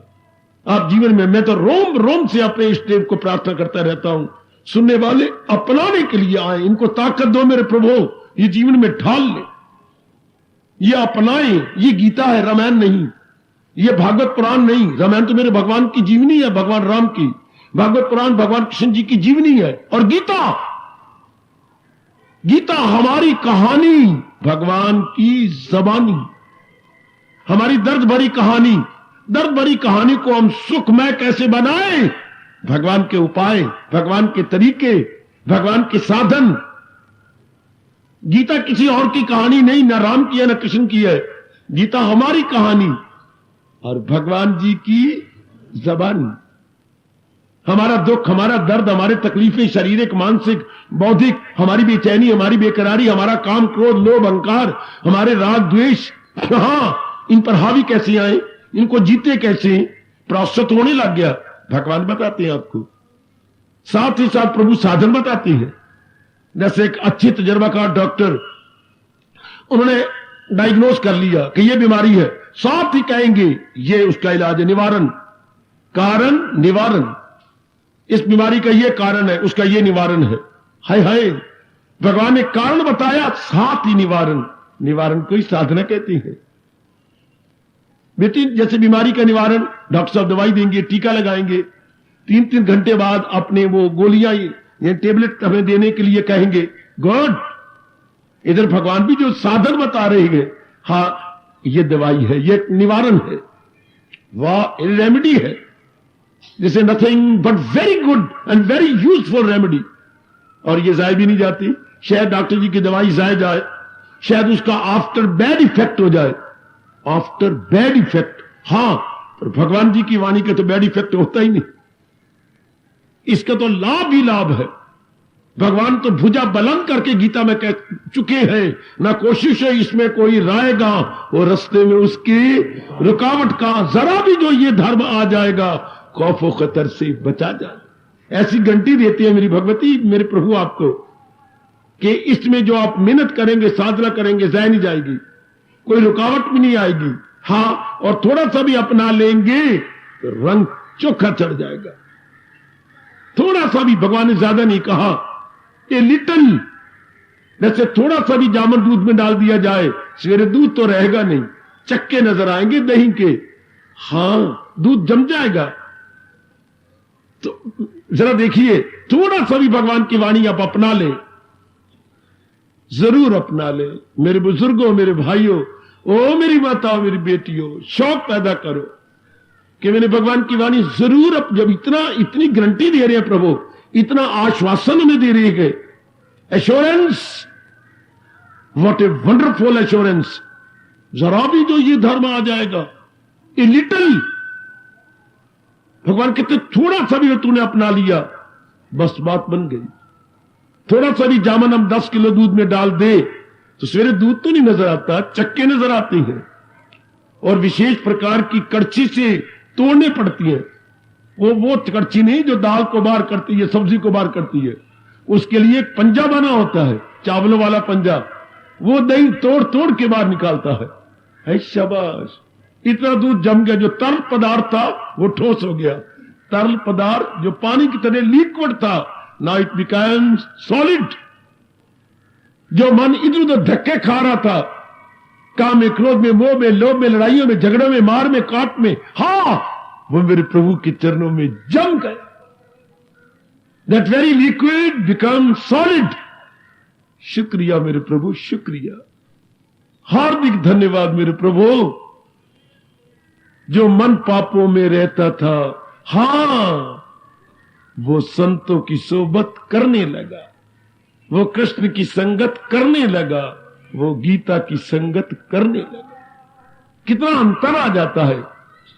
आप जीवन में, मैं तो रोम रोम से अपने इष्ट देव को प्रार्थना करता रहता हूं, सुनने वाले अपनाने के लिए आए, इनको ताकत दो मेरे प्रभु, ये जीवन में ढाल ले, ये अपनाएं। ये गीता है, रामायण नहीं। ये भागवत पुराण नहीं, रामायण तो मेरे भगवान की जीवनी है, भगवान राम की। भागवत पुराण भगवान कृष्ण जी की जीवनी है। और गीता, गीता हमारी कहानी, भगवान की जबानी, हमारी दर्द भरी कहानी। दर्द भरी कहानी को हम सुखमय कैसे बनाएं? भगवान के उपाय, भगवान के तरीके, भगवान के साधन। गीता किसी और की कहानी नहीं, न राम की है न कृष्ण की है। गीता हमारी कहानी और भगवान जी की जबानी। हमारा दुख, हमारा दर्द, हमारे तकलीफें, शारीरिक, मानसिक, बौद्धिक, हमारी बेचैनी, हमारी बेकरारी, हमारा काम, क्रोध, लोभ, अहंकार, हमारे राग, द्वेष, इन पर हावी कैसे आए, इनको जीते कैसे, प्रायश्चित होने लग गया, भगवान बताते हैं आपको। साथ ही साथ प्रभु साधन बताते हैं। जैसे एक अच्छे तजर्बाकार डॉक्टर, उन्होंने डायग्नोज कर लिया कि यह बीमारी है, साथ ही कहेंगे ये उसका इलाज है, निवारण, कारण निवारण। इस बीमारी का ये कारण है, उसका ये निवारण है। हाय हाय, भगवान ने कारण बताया, साथ ही निवारण। निवारण को ही साधना कहते हैं। बेटी, जैसे बीमारी का निवारण, डॉक्टर साहब दवाई देंगे, टीका लगाएंगे, 3-3 घंटे बाद अपने वो गोलियां या टेबलेट हमें देने के लिए कहेंगे, गुड। इधर भगवान भी जो साधन बता रहे हैं, हाँ ये दवाई है, ये निवारण है, वाह रेमेडी है, जैसे nothing but very good and very useful remedy. और ये जाए भी नहीं जाती। शायद डॉक्टर जी की दवाई जाए जाए, शायद उसका आफ्टर बैड इफेक्ट हो जाए, आफ्टर बैड इफेक्ट। हां, पर भगवान जी की वाणी का तो बैड इफेक्ट होता ही नहीं, इसका तो लाभ ही लाभ है। भगवान तो भुजा बुलंद करके गीता में कह चुके हैं, ना कोशिश है इसमें कोई रायगा, वो रास्ते में उसकी रुकावट का जरा भी जो ये धर्म आ जाएगा, खौफो खतर से बचा जाए। ऐसी घंटी देती है मेरी भगवती, मेरे प्रभु आपको, कि इसमें जो आप मेहनत करेंगे, साधना करेंगे, जाए नहीं जाएगी, कोई रुकावट भी नहीं आएगी। हां, और थोड़ा सा भी अपना लेंगे तो रंग चोखा चढ़ जाएगा। थोड़ा सा भी, भगवान ने ज्यादा नहीं कहा, ए लिटल, जैसे थोड़ा सा भी जामन दूध में डाल दिया जाए, सवेरे दूध तो रहेगा नहीं, चक्के नजर आएंगे दही के, हां दूध जम जाएगा। तो जरा देखिए, थोड़ा सा भी भगवान की वाणी आप अपना लें, जरूर अपना ले मेरे बुजुर्गों, मेरे भाइयों, ओ मेरी माताओं, मेरी बेटियों, शौक पैदा करो कि मैंने भगवान की वाणी जरूर। अब जब इतनी गारंटी दे रहे हैं प्रभु, इतना आश्वासन हमें दे रही है, assurance, what a wonderful assurance. जरा भी जो ये धर्म आ जाएगा, ए लिटिल, भगवान कहते थोड़ा सा भी तूने अपना लिया, बस बात बन गई। थोड़ा सा भी जामन हम 10 किलो दूध में डाल दे तो सवेरे दूध तो नहीं नजर आता, चक्के नजर आते हैं, और विशेष प्रकार की कड़छी से तोड़ने पड़ती है। वो कड़छी नहीं जो दाल को बाहर करती है, सब्जी को बाहर करती है, उसके लिए एक पंजा बना होता है, चावलों वाला पंजा, वो दही तोड़ तोड़ के बाहर निकालता है। शाबाश, इतना दूध जम गया, जो तरल पदार्थ था वो ठोस हो गया, तरल पदार्थ जो पानी की तरह लिक्विड था, नाउ इट बिकम्स सॉलिड। जो मन इधर उधर धक्के खा रहा था, काम में, क्रोध में, मोह में, लोभ में, लड़ाइयों में, झगड़ों में, मार में, काट में, हां वो मेरे प्रभु के चरणों में जम गए। That very liquid become solid. शुक्रिया मेरे प्रभु, शुक्रिया, हार्दिक धन्यवाद मेरे प्रभु। जो मन पापों में रहता था, हां वो संतों की सोबत करने लगा, वो कृष्ण की संगत करने लगा, वो गीता की संगत करने लगा। कितना अंतर आ जाता है,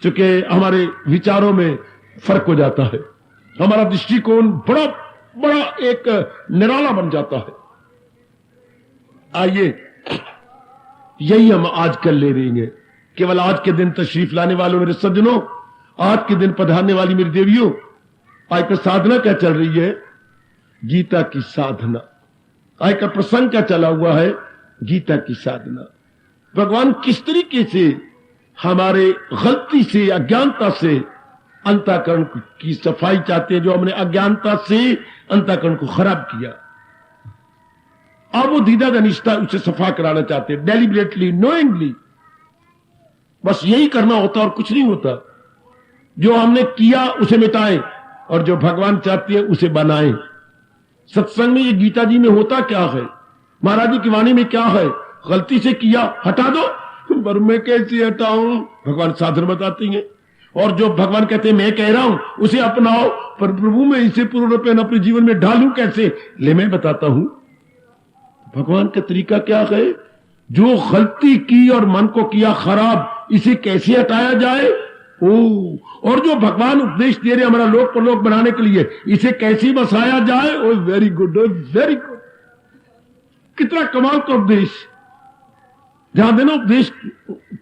क्योंकि हमारे विचारों में फर्क हो जाता है, हमारा दृष्टिकोण बड़ा बड़ा एक निराला बन जाता है। आइए, यही हम आज कर ले रहे हैं। केवल आज के दिन तशरीफ लाने वालों मेरे सज्जनों, आज के दिन पधारने वाली मेरी देवियों, आज का साधना क्या चल रही है? गीता की साधना। आज का प्रसंग क्या चला हुआ है? गीता की साधना। भगवान किस तरीके से हमारे गलती से, अज्ञानता से अंतःकरण की सफाई चाहते हैं, जो हमने अज्ञानता से अंतःकरण को खराब किया, अब वो दीदा दनिश्ता उसे सफा कराना चाहते हैं, डेलिबरेटली, नोइंगली। बस यही करना होता और कुछ नहीं होता। जो हमने किया उसे मिटाएं, और जो भगवान चाहते हैं उसे बनाएं। सत्संग में ये गीता जी में होता क्या है, महाराज जी की वाणी में क्या है, गलती से किया हटा दो, पर मैं कैसे हटाऊं, भगवान साधन बताती हैं। और जो भगवान कहते हैं मैं कह रहा हूं उसे अपनाओ, पर प्रभु मैं इसे पूर्ण रूपेण अपने जीवन में ढालूं कैसे, ले मैं बताता हूं। भगवान का तरीका क्या है, जो गलती की और मन को किया खराब, इसे कैसे हटाया जाए। और जो भगवान उपदेश दे रहे हमारा लोक परलोक बनाने के लिए, इसे कैसे बसाया जाए। ओ वेरी गुड, वेरी गुड, कितना कमाल का उपदेश। ध्यान देना, उपदेश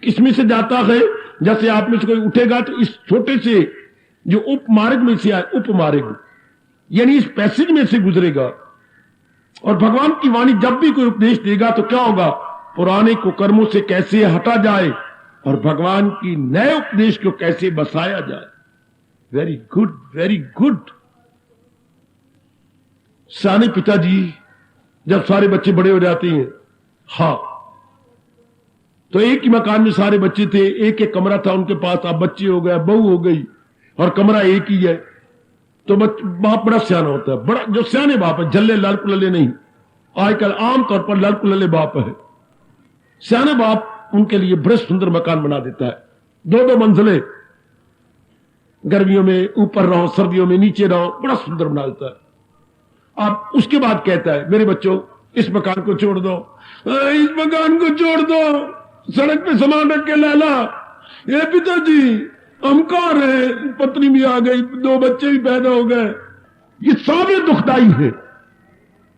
किसमें से जाता है, जैसे आप में से कोई उठेगा तो इस छोटे से जो उपमार्ग में से आए, उपमार्ग यानी इस पैसेज में से गुजरेगा। और भगवान की वाणी जब भी कोई उपदेश देगा तो क्या होगा, पुराने कुकर्मों से कैसे हटा जाए और भगवान की नए उपदेश को कैसे बसाया जाए। Very good, very good. साने पिताजी जब सारे बच्चे बड़े हो जाते हैं, हाँ, तो एक ही मकान में सारे बच्चे थे, एक एक कमरा था उनके पास। अब बच्चे हो गए, बहू हो गई और कमरा एक ही है, तो बाप बड़ा सियाना होता है, बड़ा जो सियाने बाप है, जल्ले लाल कुलले नहीं। आजकल आमतौर पर लाल कुलले बाप है। सियाने बाप उनके लिए बड़े सुंदर मकान बना देता है, 2-2 मंजिले, गर्मियों में ऊपर रहो, सर्दियों में नीचे रहो, बड़ा सुंदर बना देता है। अब उसके बाद कहता है मेरे बच्चों इस मकान को छोड़ दो, इस मकान को छोड़ दो, सड़क पे सामान रख के लाला। ये पिताजी हम कहाँ रहे, पत्नी भी आ गई, 2 बच्चे भी पैदा हो गए, ये सारे दुखदाई है।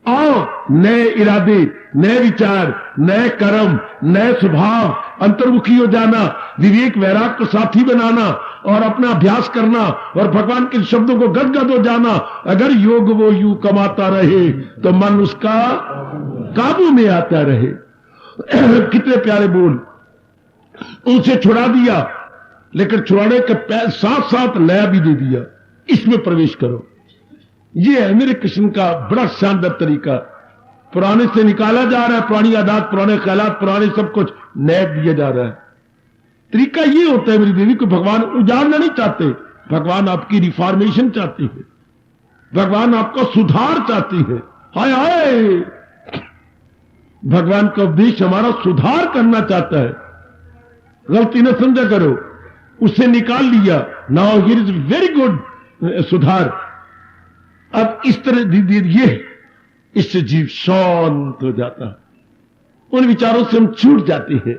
आओ, नए इरादे, नए विचार, नए कर्म, नए स्वभाव, अंतर्मुखी हो जाना, विवेक वैराग को साथी बनाना और अपना अभ्यास करना और भगवान के शब्दों को गदगद हो जाना। अगर योग वो यूं कमाता रहे तो मन उसका काबू में आता रहे। कितने प्यारे बोल, उनसे छुड़ा दिया, लेकिन छुड़ाने के साथ साथ नया भी दे दिया, इसमें प्रवेश करो। ये है मेरे कृष्ण का बड़ा शानदार तरीका। पुराने से निकाला जा रहा है, पुरानी आदत, पुराने ख्यालात, पुराने सब कुछ नया दिया जा रहा है। तरीका ये होता है मेरी देवी को, भगवान उजाड़ना नहीं चाहते, भगवान आपकी रिफॉर्मेशन चाहती है, भगवान आपका सुधार चाहती है। हाय हाय, भगवान का उपदेश हमारा सुधार करना चाहता है। गलती न समझा करो, उससे निकाल लिया, now here is very good सुधार। अब इस तरह धीरे धीरे इससे जीव शांत हो जाता है। उन विचारों से हम छूट जाते हैं,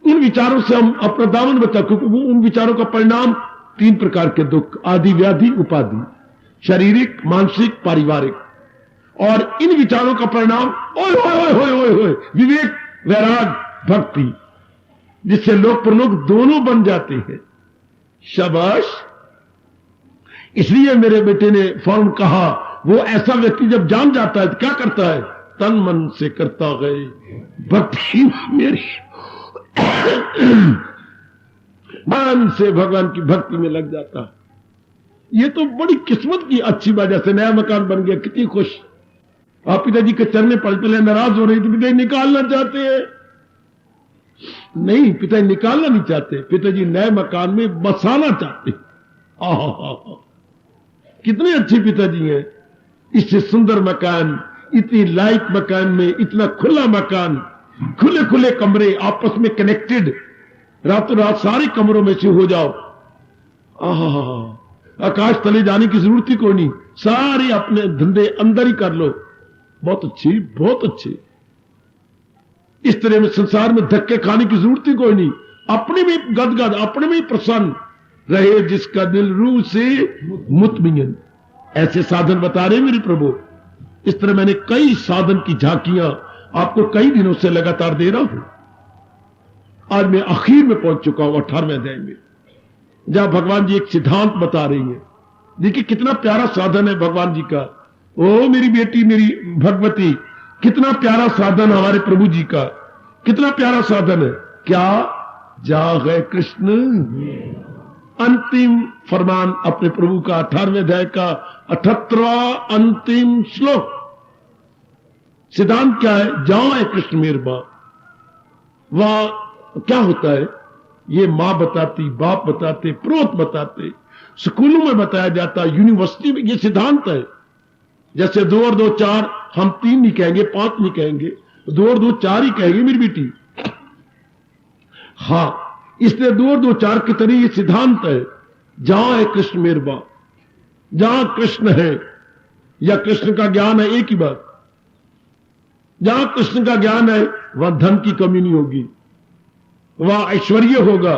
उन विचारों से हम अपना दामन बचा, क्योंकि वो उन विचारों का परिणाम 3 प्रकार के दुख, आदि, व्याधि, उपाधि, शारीरिक, मानसिक, पारिवारिक। और इन विचारों का परिणाम ओए ओए ओए ओए ओए विवेक, वैराग, भक्ति, जिससे लोक परलोक दोनों बन जाते हैं। शाबाश। इसलिए मेरे बेटे ने फौरन कहा, वो ऐसा व्यक्ति जब जान जाता है तो क्या करता है, तन मन से करता गए भक्ति मेरी, मन से भगवान की भक्ति में लग जाता है। ये तो बड़ी किस्मत की अच्छी बात। जैसे नया मकान बन गया, कितनी खुश। आप पिताजी के चरने पलटले नाराज हो रही थी, पिताजी निकालना चाहते हैं। नहीं, पिताजी निकालना नहीं चाहते, पिताजी नए मकान में बसाना चाहते। कितने अच्छे पिताजी हैं। इससे सुंदर मकान, इतनी लाइट मकान में, इतना खुला मकान, खुले खुले कमरे आपस में कनेक्टेड, रातों रात सारे कमरों में से हो जाओ। आकाश तले जाने की जरूरत ही कोई नहीं, सारे अपने धंधे अंदर ही कर लो। बहुत अच्छी, बहुत अच्छी। इस तरह में संसार में धक्के खाने की जरूरत ही कोई नहीं, अपने में गदगद, अपने में प्रसन्न रहे जिसका दिल रूह से मुतमिन। ऐसे साधन बता रहे मेरे प्रभु। इस तरह मैंने कई साधन की झांकियां आपको कई दिनों से लगातार दे रहा हूं। आज मैं आखिर में पहुंच चुका हूं 18वें अध्याय में, जहां भगवान जी एक सिद्धांत बता रही हैं। देखिए कितना प्यारा साधन है भगवान जी का। ओ मेरी बेटी, मेरी भगवती, कितना प्यारा साधन हमारे प्रभु जी का, कितना प्यारा साधन है। क्या जा गए कृष्ण। अंतिम फरमान अपने प्रभु का 18वें अध्याय का 78वां अंतिम श्लोक। सिद्धांत क्या है, जाओ है कृष्ण मेरे बाप। वहां क्या होता है, ये मां बताती, बाप बताते, प्रोत बताते, स्कूलों में बताया जाता, यूनिवर्सिटी में ये सिद्धांत है। जैसे 2 और 2 4, हम 3 नहीं कहेंगे, 5 नहीं कहेंगे, 2 और 2 4 ही कहेंगे मेरी बेटी। हां, इसलिए 2 और 2 4 की तरह ये सिद्धांत है, जहां है कृष्ण मेरे बाप, जहां कृष्ण है या कृष्ण का ज्ञान है, एक ही बात, जहां कृष्ण का ज्ञान है वहां धन की कमी नहीं होगी, वहां ऐश्वर्य होगा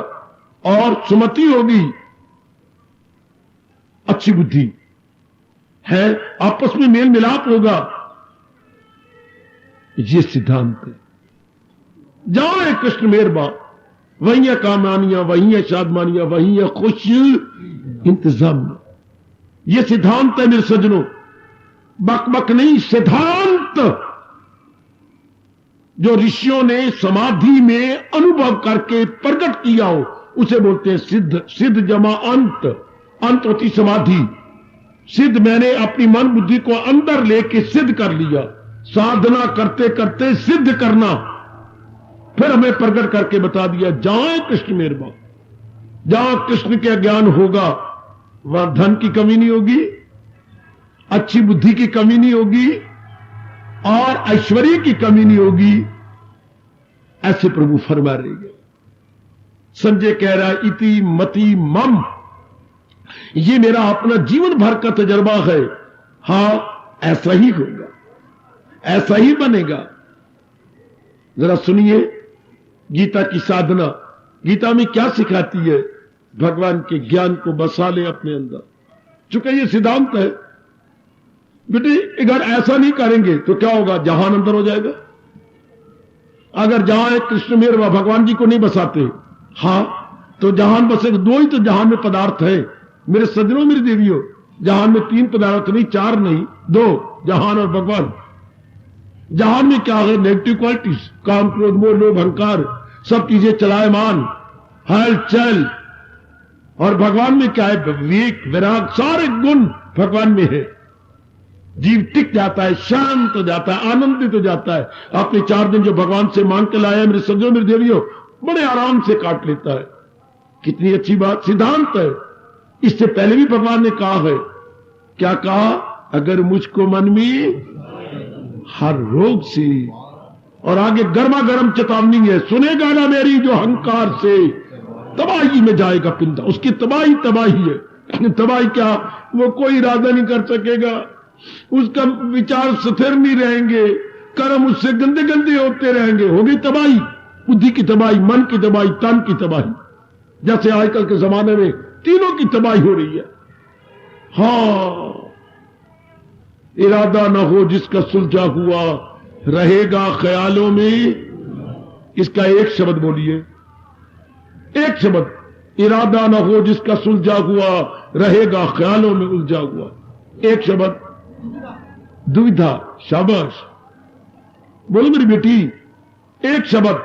और सुमति होगी, अच्छी बुद्धि है, आपस में मेल मिलाप होगा। ये सिद्धांत है। जहां है कृष्ण मेरे बाप, वहीं है कामानियां, वहीं है शादमानियां, वहीं है खुश इंतजाम। ये सिद्धांत है मेरे सज्जनों, बक बक नहीं, सिद्धांत जो ऋषियों ने समाधि में अनुभव करके प्रकट किया हो उसे बोलते हैं सिद्ध। सिद्ध जमा अंत, अंत होती समाधि। सिद्ध मैंने अपनी मन बुद्धि को अंदर लेके सिद्ध कर लिया, साधना करते करते सिद्ध करना, फिर हमें प्रकट करके बता दिया जहां है कृष्ण मेरे बाप, जहां कृष्ण का ज्ञान होगा वहां धन की कमी नहीं होगी, अच्छी बुद्धि की कमी नहीं होगी और ऐश्वर्य की कमी नहीं होगी। ऐसे प्रभु फरमा रहे हैं। संजय कह रहा है इति मति मम, ये मेरा अपना जीवन भर का तजर्बा है। हां, ऐसा ही होगा, ऐसा ही बनेगा। जरा सुनिए गीता की साधना। गीता में क्या सिखाती है? भगवान के ज्ञान को बसा ले अपने अंदर। चूंकि ये सिद्धांत है बेटी, अगर ऐसा नहीं करेंगे तो क्या होगा? जहान अंदर हो जाएगा। अगर जहां एक कृष्ण मेरे भगवान जी को नहीं बसाते, हां, तो जहान बसेगा। 2 ही तो जहान में पदार्थ है मेरे सज्जनों, मेरी देवियों। जहान में 3 पदार्थ नहीं, 4 नहीं, 2, जहान और भगवान। जहान में क्या है? नेगेटिव क्वालिटीज, काम क्रोध मोह लोभ अहंकार, सब चीजें चलायमान, हलचल। और भगवान में क्या है? विवेक विराग, सारे गुण भगवान में है। जीव टिक जाता है, शांत हो जाता है, आनंदित हो जाता है। अपने 4 दिन जो भगवान से मांग के लाया मेरे सज्जनों मेरी देवियों, बड़े आराम से काट लेता है। कितनी अच्छी बात, सिद्धांत है। इससे पहले भी भगवान ने कहा है, क्या कहा? अगर मुझको मन में हर रोग से, और आगे गर्मा गर्म चेतावनी है, सुनेगा ना मेरी जो अहंकार से तबाही में जाएगा पिंडा। उसकी तबाही तबाही है। तबाही क्या? वो कोई इरादा नहीं कर सकेगा, उसका विचार स्थिर नहीं रहेंगे, कर्म उससे गंदे गंदे होते रहेंगे। होगी तबाही, बुद्धि की तबाही, मन की तबाही, तन की तबाही। जैसे आजकल के जमाने में तीनों की तबाही हो रही है। हां, इरादा न हो जिसका सुलझा हुआ रहेगा ख्यालों में। इसका एक शब्द बोलिए, एक शब्द, इरादा न हो जिसका सुलझा हुआ रहेगा ख्यालों में उलझा हुआ। एक शब्द, दुविधा। शाबाश, बोलो मेरी बेटी, एक शब्द।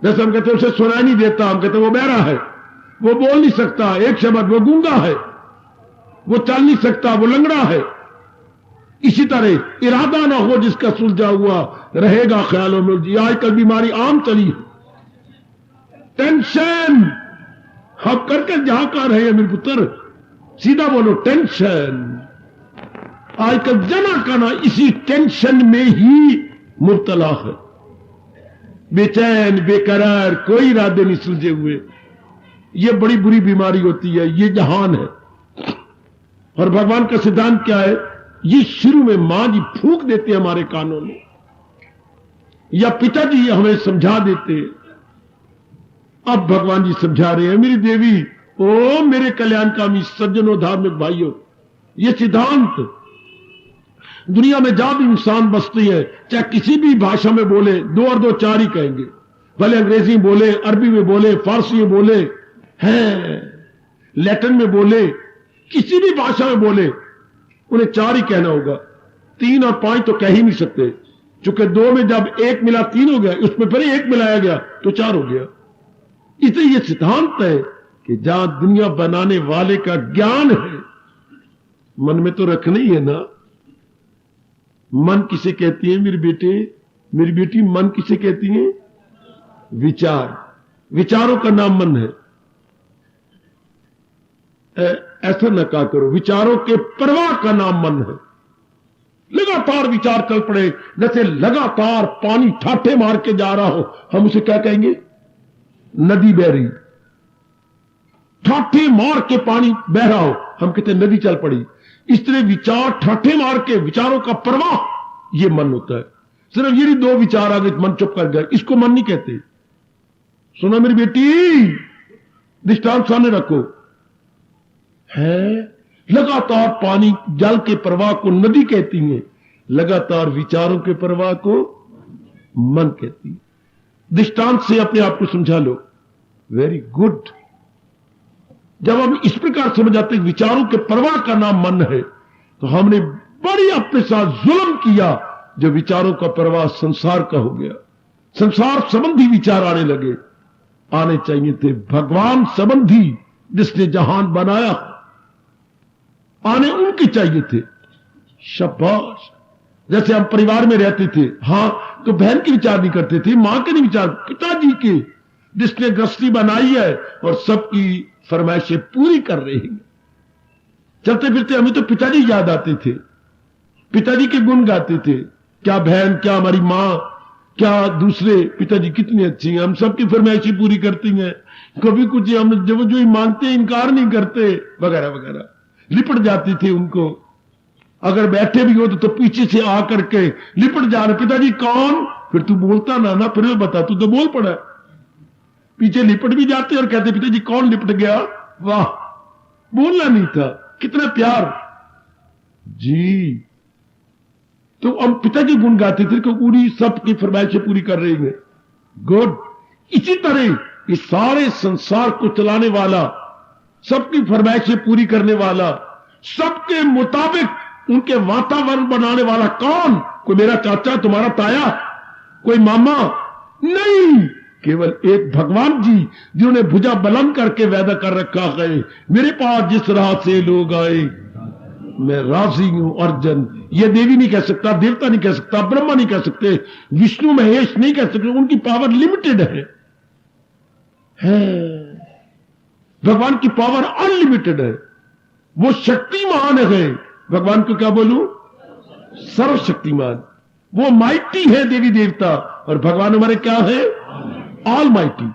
जैसे हम कहते हैं उसे सुनाई नहीं देता, हम कहते हैं वो बहरा है, वो बोल नहीं सकता। एक शब्द, वो गूंगा है, वो चल नहीं सकता, वो लंगड़ा है। इसी तरह इरादा ना हो जिसका सुलझा हुआ रहेगा ख्यालों में। ये आजकल बीमारी आम चली है, टेंशन। हम करके जहां कहां रहे हैं मेरे पुत्र, सीधा बोलो, टेंशन। आजकल जना काना इसी टेंशन में ही मुब्तला है, बेचैन बेकरार, कोई इरादे नहीं सुलझे हुए। ये बड़ी बुरी बीमारी होती है, ये जहान है। और भगवान का सिद्धांत क्या है? ये शुरू में मां जी फूंक देते हैं हमारे कानों में, या पिताजी हमें समझा देते। अब भगवान जी समझा रहे हैं, मेरी देवी, ओ मेरे कल्याणकामी सज्जनों, धार्मिक भाइयों, ये सिद्धांत दुनिया में जहां भी इंसान बसती है, चाहे किसी भी भाषा में बोले, 2 और 2 4 ही कहेंगे। भले अंग्रेजी में बोले, अरबी में बोले, फारसी में बोले, हैं लैटिन में बोले, किसी भी भाषा में बोले, उन्हें 4 ही कहना होगा। 3 और 5 तो कह ही नहीं सकते, क्योंकि 2 में जब 1 मिला 3 हो गया, उसमें फिर 1 मिलाया गया तो 4 हो गया। इसलिए यह सिद्धांत है कि जहां दुनिया बनाने वाले का ज्ञान है, मन में तो रखना ही है ना। मन किसे कहती है मेरे बेटे, मेरी बेटी? मन किसे कहती है? विचार। विचारों का नाम मन है। ऐसा न कहा करो, विचारों के प्रवाह का नाम मन है। लगातार विचार चल पड़े, जैसे लगातार पानी ठाठे मार के जा रहा हो, हम उसे क्या कहेंगे? नदी बह रही। ठाठे मार के पानी बह रहा हो, हम कहते हैं नदी चल पड़ी। इस तरह विचार ठाठे मार के, विचारों का प्रवाह, यह मन होता है। सिर्फ ये दो विचार आ गए, मन चुप कर गया, इसको मन नहीं कहते। सुनो मेरी बेटी, दृष्टांत सामने रखो। है लगातार पानी जल के प्रवाह को नदी कहती है, लगातार विचारों के प्रवाह को मन कहती है। दृष्टांत से अपने आप को समझा लो। Very good. जब हम इस प्रकार समझ जाते हैं विचारों के प्रवाह का नाम मन है, तो हमने बड़ी अपने साथ जुल्म किया जो विचारों का प्रवाह संसार का हो गया। संसार संबंधी विचार आने लगे। आने चाहिए थे भगवान संबंधी, जिसने जहान बनाया, आने उनके चाहिए थे। शाबाश। जैसे हम परिवार में रहते थे, हां, तो बहन के विचार नहीं करते थे, मां के नहीं विचार, पिताजी के, जिसने गृहस्थी बनाई है और सबकी फरमाइशें पूरी कर रहे हैं। चलते फिरते हमें तो पिताजी याद आते थे, पिताजी के गुण गाते थे। क्या बहन, क्या हमारी मां, क्या दूसरे पिताजी कितनी अच्छी हैं, हम सबकी फरमाइशें पूरी करती हैं। कभी कुछ हम जो ही मांगते इनकार नहीं करते, वगैरह वगैरह। लिपट जाती थी उनको। अगर बैठे भी हो तो पीछे से आकर के लिपट जा रहे, पिताजी कौन? फिर तू बोलता ना, फिर बता, तू तो बोल पड़ा। पीछे लिपट भी जाते और कहते पिताजी कौन लिपट गया? वाह, बोलना नहीं था। कितना प्यार जी। तो हम पिताजी गुण गाते थे कि पूरी सबकी फरमाइशें पूरी कर रही हैं। गुड। इसी तरह इस सारे संसार को चलाने वाला, सबकी फरमाइशें पूरी करने वाला, सबके मुताबिक उनके वातावरण बनाने वाला कौन? कोई मेरा चाचा, तुम्हारा ताया, कोई मामा नहीं, केवल एक भगवान जी, जिन्होंने भुजा बुलंद करके वादा कर रखा है, मेरे पास जिस राह से लोग आए मैं राजी हूं अर्जन। ये देवी नहीं कह सकता, देवता नहीं कह सकता, ब्रह्मा नहीं कह सकते, विष्णु महेश नहीं कह सकते, उनकी पावर लिमिटेड है। भगवान की पावर अनलिमिटेड है। वो शक्तिमान है। भगवान को क्या बोलूं? सर्वशक्तिमान। वो माइटी है देवी देवता, और भगवान हमारे क्या है? All mighty.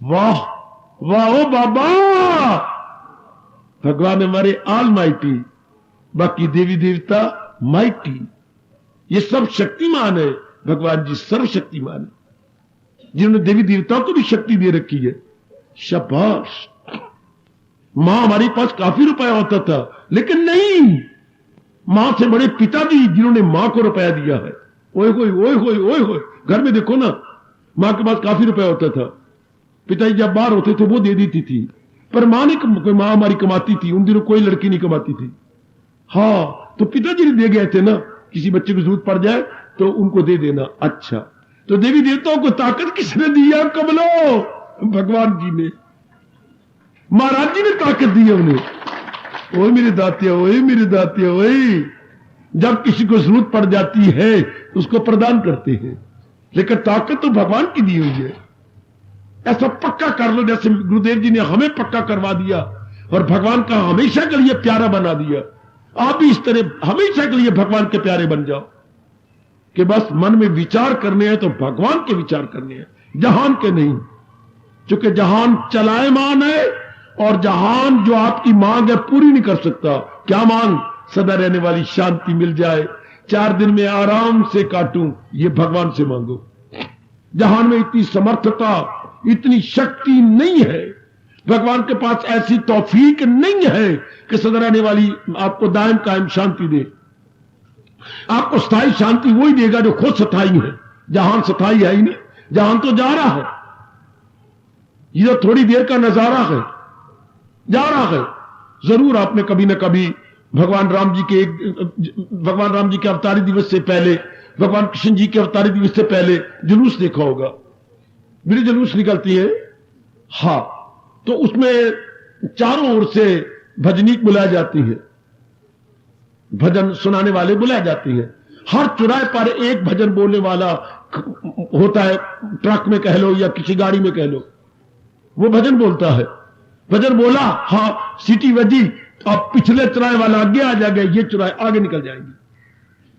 वाह वाह ओ बाबा, भगवान हमारे ऑल माइटी, बाकी देवी देवता माइटी। ये सब शक्तिमान है, भगवान जी सर्वशक्तिमान है, जिन्होंने देवी देवताओं को भी शक्ति दे रखी है। शाबाश। मां हमारे पास काफी रुपया होता था, लेकिन नहीं, मां से बड़े पिताजी जिन्होंने मां को रुपया दिया है। ओए होए ओए होए ओए होए। घर में देखो ना, मां के पास काफी रुपया होता था, पिताजी जब बाहर होते थे वो दे देती थी, पर मां हमारी कमाती थी। उन दिनों कोई लड़की नहीं कमाती थी। हाँ, तो पिताजी ने दे गए थे ना, किसी बच्चे को जरूरत पड़ जाए तो उनको दे देना। अच्छा, तो देवी देवताओं को ताकत किसने दिया? कमलो, भगवान जी ने, महाराज जी ने ताकत दी है उन्हें। ओए मेरे दातिया, ओए मेरे दातिया, ओए। जब किसी को जरूरत पड़ जाती है उसको प्रदान करते हैं, लेकिन ताकत तो भगवान की दी हुई है। ऐसा पक्का कर लो, जैसे गुरुदेव जी ने हमें पक्का करवा दिया और भगवान का हमेशा के लिए प्यारा बना दिया। आप भी इस तरह हमेशा के लिए भगवान के प्यारे बन जाओ, कि बस मन में विचार करने हैं तो भगवान के विचार करने हैं, जहान के नहीं। क्योंकि जहान चलायमान है, और जहान जो आपकी मांग है पूरी नहीं कर सकता। क्या मांग? सदा रहने वाली शांति मिल जाए, 4 दिन में आराम से काटूं, ये भगवान से मांगो। जहान में इतनी समर्थता, इतनी शक्ति नहीं है, भगवान के पास ऐसी तौफीक नहीं है कि सदा रहने वाली आपको दायम कायम शांति दे। आपको स्थायी शांति वही देगा जो खुद स्थायी है। जहान स्थायी है ही नहीं, जहान तो जा रहा है। ये तो थोड़ी देर का नजारा है, जा रहा है। जरूर आपने कभी ना कभी भगवान राम जी के अवतारी दिवस से पहले, भगवान कृष्ण जी के अवतारी दिवस से पहले जुलूस देखा होगा। मेरी जुलूस निकलती है, हाँ, तो उसमें चारों ओर से भजनीक बुलाए जाती है, भजन सुनाने वाले बुलाए जाती हैं। हर चौराहे पर एक भजन बोलने वाला होता है, ट्रक में कह लो या किसी गाड़ी में कह लो, वो भजन बोलता है, भजन बोला, हाँ सीटी बजी, अब पिछले चुराए वाला आगे आ जाएगा, ये चुराए आगे निकल जाएंगे।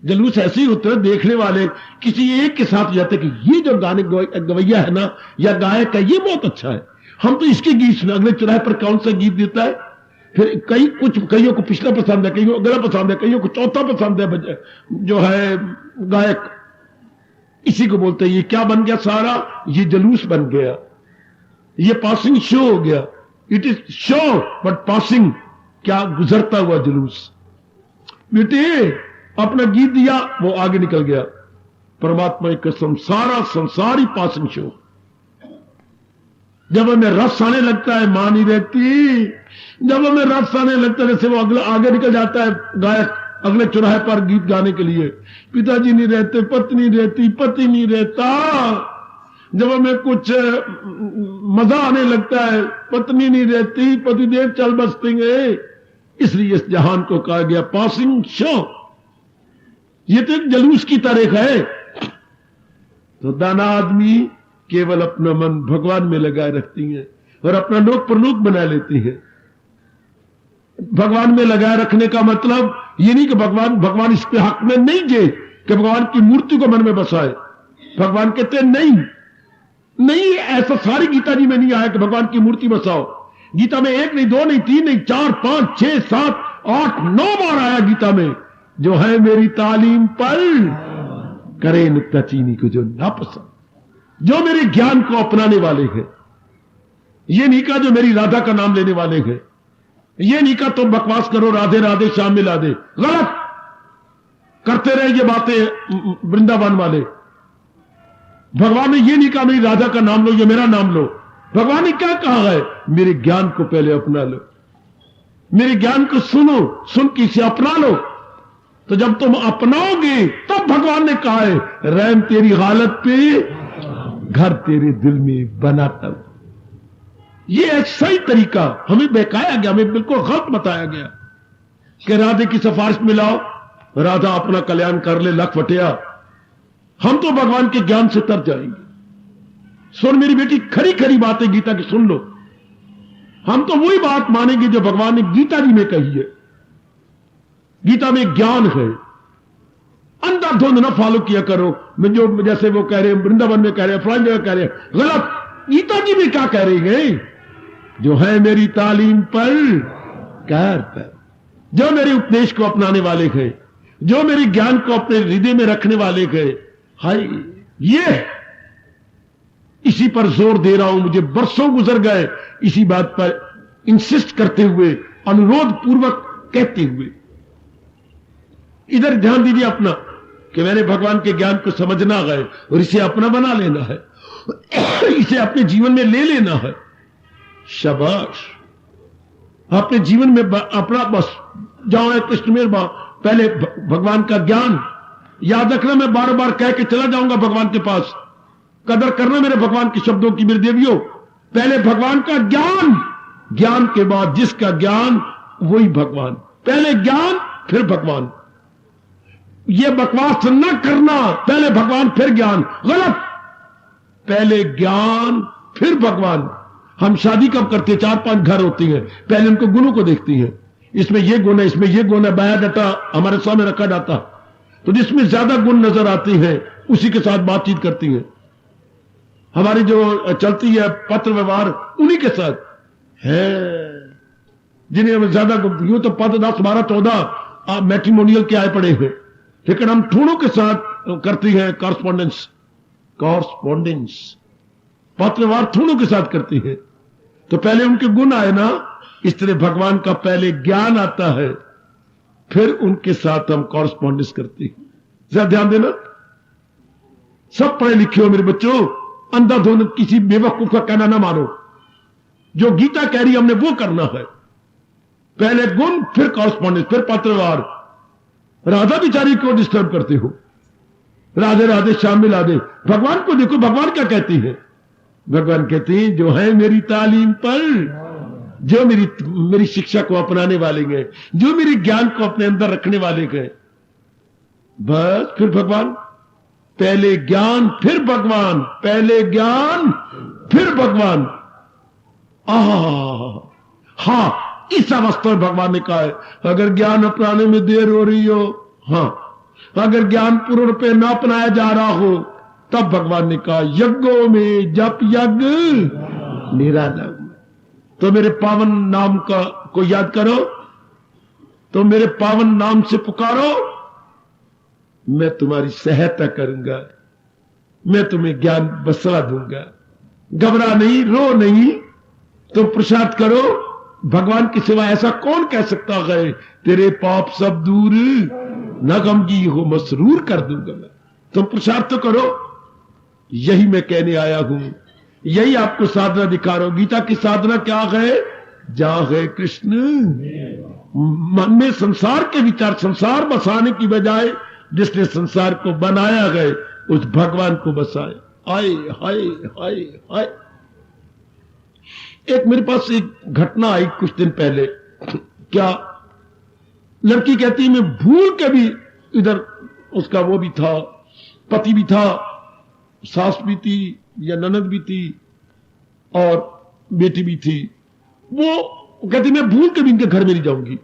जलूस ऐसे ही होते हैं, देखने वाले किसी एक के साथ जाते कि ये जो गाने गवैया है ना या गायक है ये बहुत अच्छा है, हम तो इसके गीत सुना, अगले चुराहे पर कौन सा गीत देता है। फिर कईयों को पिछला पसंद है, कईयों को अगला पसंद है, कईयों को चौथा पसंद है जो है गायक। इसी को बोलते हैं ये क्या बन गया सारा, ये जलूस बन गया, ये पासिंग शो हो गया। It is show but passing, क्या गुजरता हुआ जुलूस। बेटे अपना गीत दिया, वो आगे निकल गया। परमात्मा की कसम, सारा संसार ही पासिंग शो। जब हमें रस आने लगता है मां नहीं रहती, जब हमें रस आने लगता है, जैसे वो अगला आगे निकल जाता है गायक अगले चौराहे पर गीत गाने के लिए, पिताजी नहीं रहते, पत्नी रहती, पति नहीं रहता। जब हमें कुछ मजा आने लगता है, पत्नी नहीं रहती, पतिदेव चल बसतेंगे। इसलिए इस जहान को कहा गया पासिंग शो। ये तो एक जलूस की तरह है। तो दाना आदमी केवल अपना मन भगवान में लगाए रखती है और अपना लोक प्रलोक बना लेती है। भगवान में लगाए रखने का मतलब ये नहीं कि भगवान इसके हक में नहीं जे कि भगवान की मूर्ति को मन में बसाए। भगवान कहते नहीं, ऐसा सारी गीता जी में नहीं आया कि भगवान की मूर्ति बसाओ। गीता में 1 नहीं, 2 नहीं, 3 नहीं, 4, 5, 6, 7, 8, 9 बार आया गीता में, जो है मेरी तालीम पर करे नुक्ताचीनी को जो नापसंद, जो मेरे ज्ञान को अपनाने वाले हैं। ये नहीं कहा जो मेरी राधा का नाम लेने वाले हैं, ये नहीं कहा तुम बकवास करो राधे राधे श्याम मिला दे, गलत करते रहे ये बातें वृंदावन वाले। भगवान ने ये नहीं कहा मेरी राधा का नाम लो, ये मेरा नाम लो। भगवान ने क्या कहा है, मेरे ज्ञान को पहले अपना लो, मेरे ज्ञान को सुनो, सुन के इसे अपना लो। तो जब तुम अपनाओगे तब भगवान ने कहा है रहम तेरी हालत पे घर तेरे दिल में बनाता हूं। ये ऐसा ही तरीका हमें बहकाया गया, हमें बिल्कुल गलत बताया गया कि राधे की सिफारिश में लाओ, राधा अपना कल्याण कर ले, लख वटिया। हम तो भगवान के ज्ञान से तर जाएंगे। सुन मेरी बेटी, खरी खरी बातें गीता की सुन लो। हम तो वही बात मानेंगे जो भगवान ने गीता जी में कही है। गीता में ज्ञान है, अंधाधुंध न फॉलो किया करो। जो जैसे वो कह रहे हैं वृंदावन में कह रहे हैं, फलानी जगह कह रहे हैं, गलत। गीता जी में क्या कह रही है, जो है मेरी तालीम पर कार पर, जो मेरे उपदेश को अपनाने वाले हैं, जो मेरे ज्ञान को अपने हृदय में रखने वाले हैं, हाय ये इसी पर जोर दे रहा हूं। मुझे बरसों गुजर गए इसी बात पर इंसिस्ट करते हुए, अनुरोध पूर्वक कहते हुए। इधर ध्यान दीजिए अपना कि मैंने भगवान के ज्ञान को समझना है और इसे अपना बना लेना है, इसे अपने जीवन में ले लेना है। शाबाश, अपने जीवन में अपना बस जाओ कृष्ण में पहले भगवान का ज्ञान याद रखना। मैं बार बार कह के चला जाऊंगा भगवान के पास, कदर करना मेरे भगवान के शब्दों की, मेरे देवियों। पहले भगवान का ज्ञान, ज्ञान के बाद जिसका ज्ञान वही भगवान। पहले ज्ञान फिर भगवान। यह बकवास न करना, पहले भगवान फिर ज्ञान, गलत। पहले ज्ञान फिर भगवान। हम शादी कब करते हैं, 4-5 घर होती हैं, पहले उनको गुणों को देखती हैं। इसमें यह गुण है, इसमें यह गुण है, बायोडाटा हमारे सामने रखा जाता। तो जिसमें ज्यादा गुण नजर आती है उसी के साथ बातचीत करती है। हमारी जो चलती है पत्र व्यवहार उन्हीं के साथ है, जिन्हें हमें ज्यादा यूं तो पद 10, 12, 14 मैट्रिमोनियल के आए पड़े हैं, लेकिन हम थोड़ों के साथ करती हैं कॉरस्पॉन्डेंस। पत्र व्यवहार थोड़ों के साथ करती है। तो पहले उनके गुण आए ना, इस तरह भगवान का पहले ज्ञान आता है, फिर उनके साथ हम कॉरस्पॉन्डेंस करते हैं। जरा ध्यान देना, सब पढ़े लिखे हो मेरे बच्चों, अंधाधुंध किसी बेवकूफ का कहना ना मानो। जो गीता कह रही हमने वो करना है। पहले गुण फिर कॉरस्पॉन्डेंस फिर पत्र व्यवहार। राधा बिचारी को डिस्टर्ब करते हो, राधे राधे श्याम मिला दे। भगवान को देखो, भगवान क्या कहती है। भगवान कहते हैं जो है मेरी तालीम पर, जो मेरी शिक्षा को अपनाने वाले हैं, जो मेरे ज्ञान को अपने अंदर रखने वाले हैं, बस फिर भगवान। पहले ज्ञान फिर भगवान, पहले ज्ञान फिर भगवान। हाँ, इस अवस्था में भगवान ने कहा है अगर ज्ञान अपनाने में देर हो रही हो, हाँ, अगर ज्ञान पूर्ण रूप में न अपनाया जा रहा हो, तब भगवान ने कहा यज्ञों में जप यज्ञ निरालंब। तो मेरे पावन नाम को याद करो, तो मेरे पावन नाम से पुकारो, मैं तुम्हारी सहायता करूंगा, मैं तुम्हें ज्ञान बसरा दूंगा। घबरा नहीं, रो नहीं, तुम पुरुषार्थ करो। भगवान की सिवा ऐसा कौन कह सकता है तेरे पाप सब दूर न गमगी हो मसरूर कर दूंगा मैं। तुम पुरुषार्थ तो करो, यही मैं कहने आया हूं, यही आपको साधना दिखा रहा हूं। गीता की साधना क्या है? जहां है कृष्ण मन में संसार के विचार, संसार बसाने की बजाय जिसने संसार को बनाया है उस भगवान को बसाए। हाय हाय हाय हाय। एक मेरे पास एक घटना आई कुछ दिन पहले। क्या लड़की कहती मैं भूल के भी इधर, उसका वो भी था, पति भी था, सास भी थी या ननद भी थी और बेटी भी थी। वो कहती मैं भूल के भी इनके घर में नहीं जाऊंगी।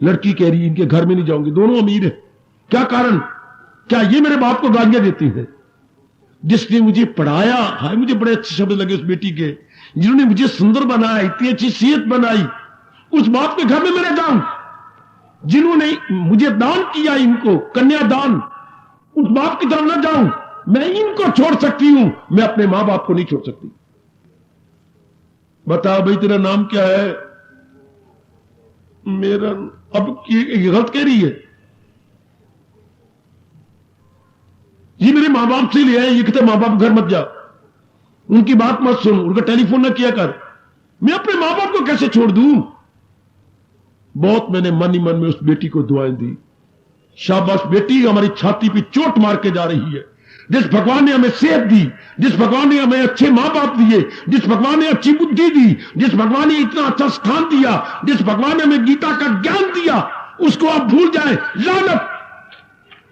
लड़की कह रही है इनके घर में नहीं जाऊंगी, दोनों अमीर है। क्या कारण? क्या ये मेरे बाप को गालियां देती है? जिसने मुझे पढ़ाया, हाय मुझे बड़े अच्छे शब्द लगे उस बेटी के, जिन्होंने मुझे सुंदर बनाया, इतनी अच्छी सेहत बनाई, उस बाप के घर में मेरा जाऊं? जिन्होंने मुझे दान किया, इनको कन्यादान, उस बाप की तरफ न जाऊं? मैं इनको छोड़ सकती हूं, मैं अपने मां बाप को नहीं छोड़ सकती। बता भाई तेरा नाम क्या है? मेरा, अब ये गलत कह रही है, ये मेरे मां बाप से ले आए, ये कहते मां बाप घर मत जा, उनकी बात मत सुन, उनका टेलीफोन ना किया कर। मैं अपने मां बाप को कैसे छोड़ दूं? बहुत मैंने मन ही मन में उस बेटी को दुआएं दी। शाबाश बेटी, हमारी छाती पे चोट मार के जा रही है। जिस भगवान ने हमें सेहत दी, जिस भगवान ने हमें अच्छे मां बाप दिए, जिस भगवान ने अच्छी बुद्धि दी, जिस भगवान ने इतना अच्छा स्थान दिया, जिस भगवान ने हमें गीता का ज्ञान दिया, उसको आप भूल जाएं। लानत,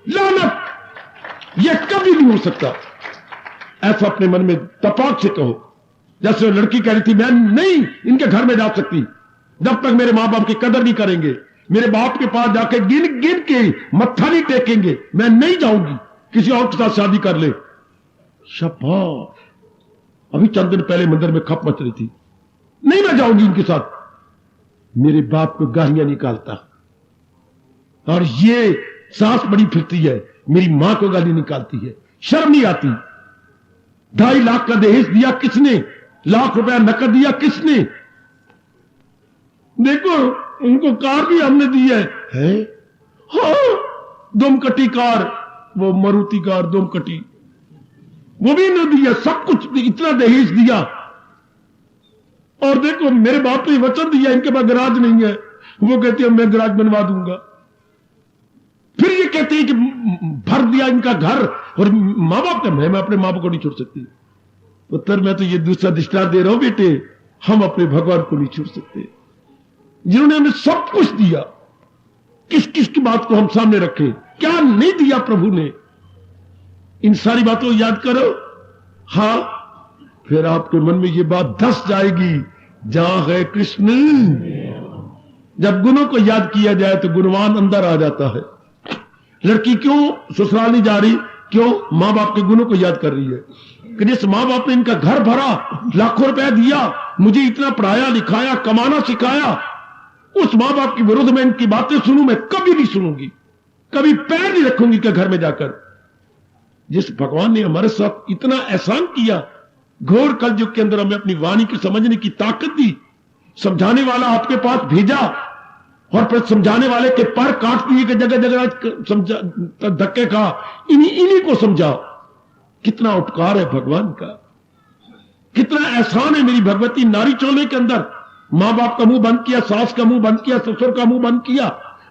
लानत, यह कभी नहीं हो सकता। ऐसा अपने मन में तपाक से कहो। जैसे वो लड़की कह रही थी मैं नहीं इनके घर में जा सकती जब तक मेरे मां बाप की कदर नहीं करेंगे, मेरे बाप के पास जाके गिन गिन के मत्था नहीं टेकेंगे, मैं नहीं जाऊंगी, किसी और के साथ शादी कर ले। शाबाश। अभी चंद दिन पहले मंदिर में खप मच रही थी, नहीं मैं जाऊंगी इनके साथ। मेरे बाप को गालियां निकालता, और ये सास बड़ी फिरती है, मेरी मां को गाली निकालती है, शर्म नहीं आती। 2.5 लाख का दहेज दिया किसने? लाख रुपया नकद दिया किसने? देखो उनको कार भी हमने दी है? हाँ, दुमकटी कार, वो मारुति कार दुमकटी, वो भी न दिया। सब कुछ इतना दहेज दिया। और देखो मेरे बाप ने वचन दिया इनके पास गराज नहीं है, वो कहते हैं मैं गराज बनवा दूंगा। फिर ये कहते हैं कि भर दिया इनका घर, और मां बाप का मैं अपने मां बाप को नहीं छोड़ सकती। पुत्र मैं तो ये दूसरा दृष्टांत दे रहा हूं बेटे, हम अपने भगवान को नहीं छोड़ सकते जिन्होंने हमें सब कुछ दिया। किस किस की बात को हम सामने रखें? क्या नहीं दिया प्रभु ने? इन सारी बातों को याद करो। हां, फिर आपके मन में ये बात धस जाएगी, जहां है कृष्ण। जब गुणों को याद किया जाए तो गुणवान अंदर आ जाता है। लड़की क्यों ससुराल नहीं जा रही? क्यों? मां बाप के गुणों को याद कर रही है कि जिस मां बाप ने इनका घर भरा, लाखों रुपया दिया, मुझे इतना पढ़ाया लिखाया, कमाना सिखाया, उस मां बाप के विरुद्ध में इनकी बातें सुनूं, मैं कभी नहीं सुनूंगी, कभी पैर नहीं रखूंगी के घर में जाकर। जिस भगवान ने हमारे साथ इतना एहसान किया, घोर कलयुग के अंदर हमें अपनी वाणी की समझने की ताकत दी, समझाने वाला आपके पास भेजा, और फिर समझाने वाले के पैर काट दिए कि जगह जगह समझा, धक्के खा, इन्हीं को समझाओ। कितना उपकार है भगवान का, कितना एहसान है मेरी भगवती नारी चोले के अंदर। मां बाप का मुंह बंद किया, सास का मुंह बंद किया, ससुर का मुंह बंद किया,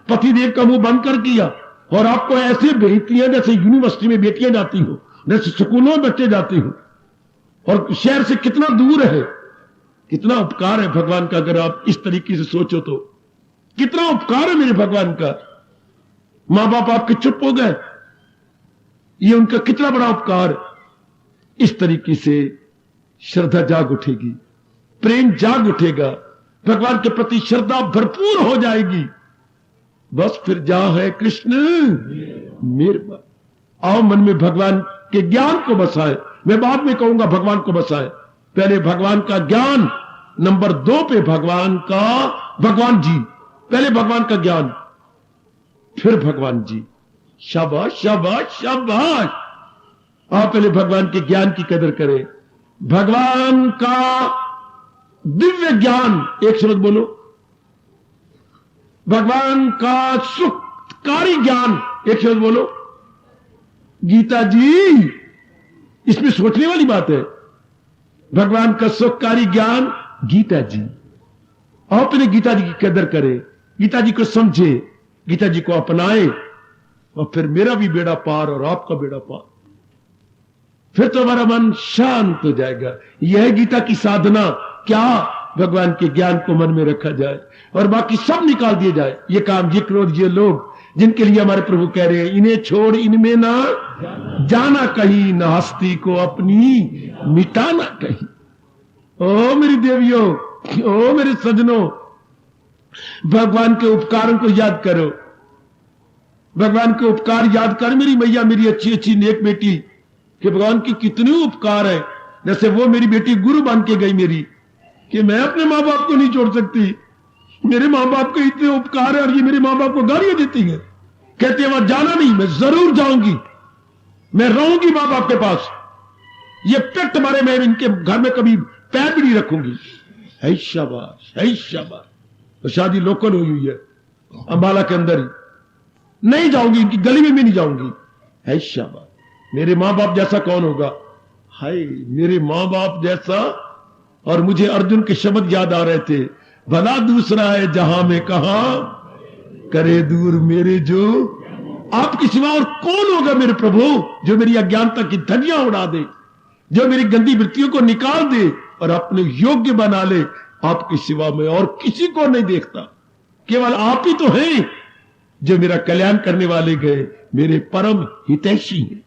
पतिदेव का मुंह बंद कर किया, और आपको ऐसे भेजती है जैसे यूनिवर्सिटी में बेटियां जाती हो, जैसे स्कूलों में बच्चे जाती हो, और शहर से कितना दूर है। कितना उपकार है भगवान का, अगर आप इस तरीके से सोचो तो। कितना उपकार है मेरे भगवान का। मां बाप आपके चुप हो गए, ये उनका कितना बड़ा उपकार। इस तरीके से श्रद्धा जाग उठेगी। प्रेम जाग उठेगा, भगवान के प्रति श्रद्धा भरपूर हो जाएगी। बस फिर जा है कृष्ण मेरे। आओ मन में भगवान के ज्ञान को बसाए। मैं बाद में कहूंगा भगवान को बसाए, पहले भगवान का ज्ञान, नंबर 2 पे भगवान जी, पहले भगवान का ज्ञान फिर भगवान जी। शाबाश शाबाश शाबाश। आप पहले भगवान के ज्ञान की कदर करें, भगवान का दिव्य ज्ञान, एक शब्द बोलो, भगवान का सुखकारी ज्ञान, एक शब्द बोलो, गीता जी। इसमें सोचने वाली बात है, भगवान का सुखकारी ज्ञान गीता जी। और अपने गीता जी की कदर करें, गीता जी को समझे, गीता जी को अपनाए, और फिर मेरा भी बेड़ा पार और आपका बेड़ा पार। फिर तो हमारा मन शांत हो जाएगा। यह है गीता की साधना। क्या? भगवान के ज्ञान को मन में रखा जाए और बाकी सब निकाल दिए जाए। ये काम, ये क्रोध, ये लोग, जिनके लिए हमारे प्रभु कह रहे हैं इन्हें छोड़ इनमें ना जाना कहीं, न हस्ती को अपनी मिटाना कहीं। ओ मेरी देवियों, ओ मेरे सजनों, भगवान के उपकारों को याद करो, भगवान के उपकार याद कर मेरी मैया, मेरी अच्छी अच्छी नेक बेटी, कि भगवान की कितने उपकार है। जैसे वो मेरी बेटी गुरु बन के गई मेरी, कि मैं अपने मां बाप को नहीं छोड़ सकती, मेरे मां बाप के इतने उपकार है, और ये मेरे मां बाप को गालियां देती है, कहते हैं वहां जाना नहीं, मैं जरूर जाऊंगी, मैं रहूंगी मां बाप के पास, ये पेट मारे मैं इनके घर में कभी पैर भी नहीं रखूंगी। है शाबाश, है शाबाश। तो शादी लोकल हुई है अंबाला के अंदर ही, नहीं जाऊंगी, इनकी गली में भी नहीं जाऊंगी। है शाबाश। मेरे मां बाप जैसा कौन होगा? हाय, मेरे मां बाप जैसा। और मुझे अर्जुन के शब्द याद आ रहे थे, भला दूसरा है जहां में कहा, करे दूर मेरे जो। आपके सिवा और कौन होगा मेरे प्रभु, जो मेरी अज्ञानता की धज्जियां उड़ा दे, जो मेरी गंदी वृत्तियों को निकाल दे और अपने योग्य बना ले। आपके सिवा में और किसी को नहीं देखता, केवल आप ही तो हैं जो मेरा कल्याण करने वाले गए, मेरे परम हितैषी हैं।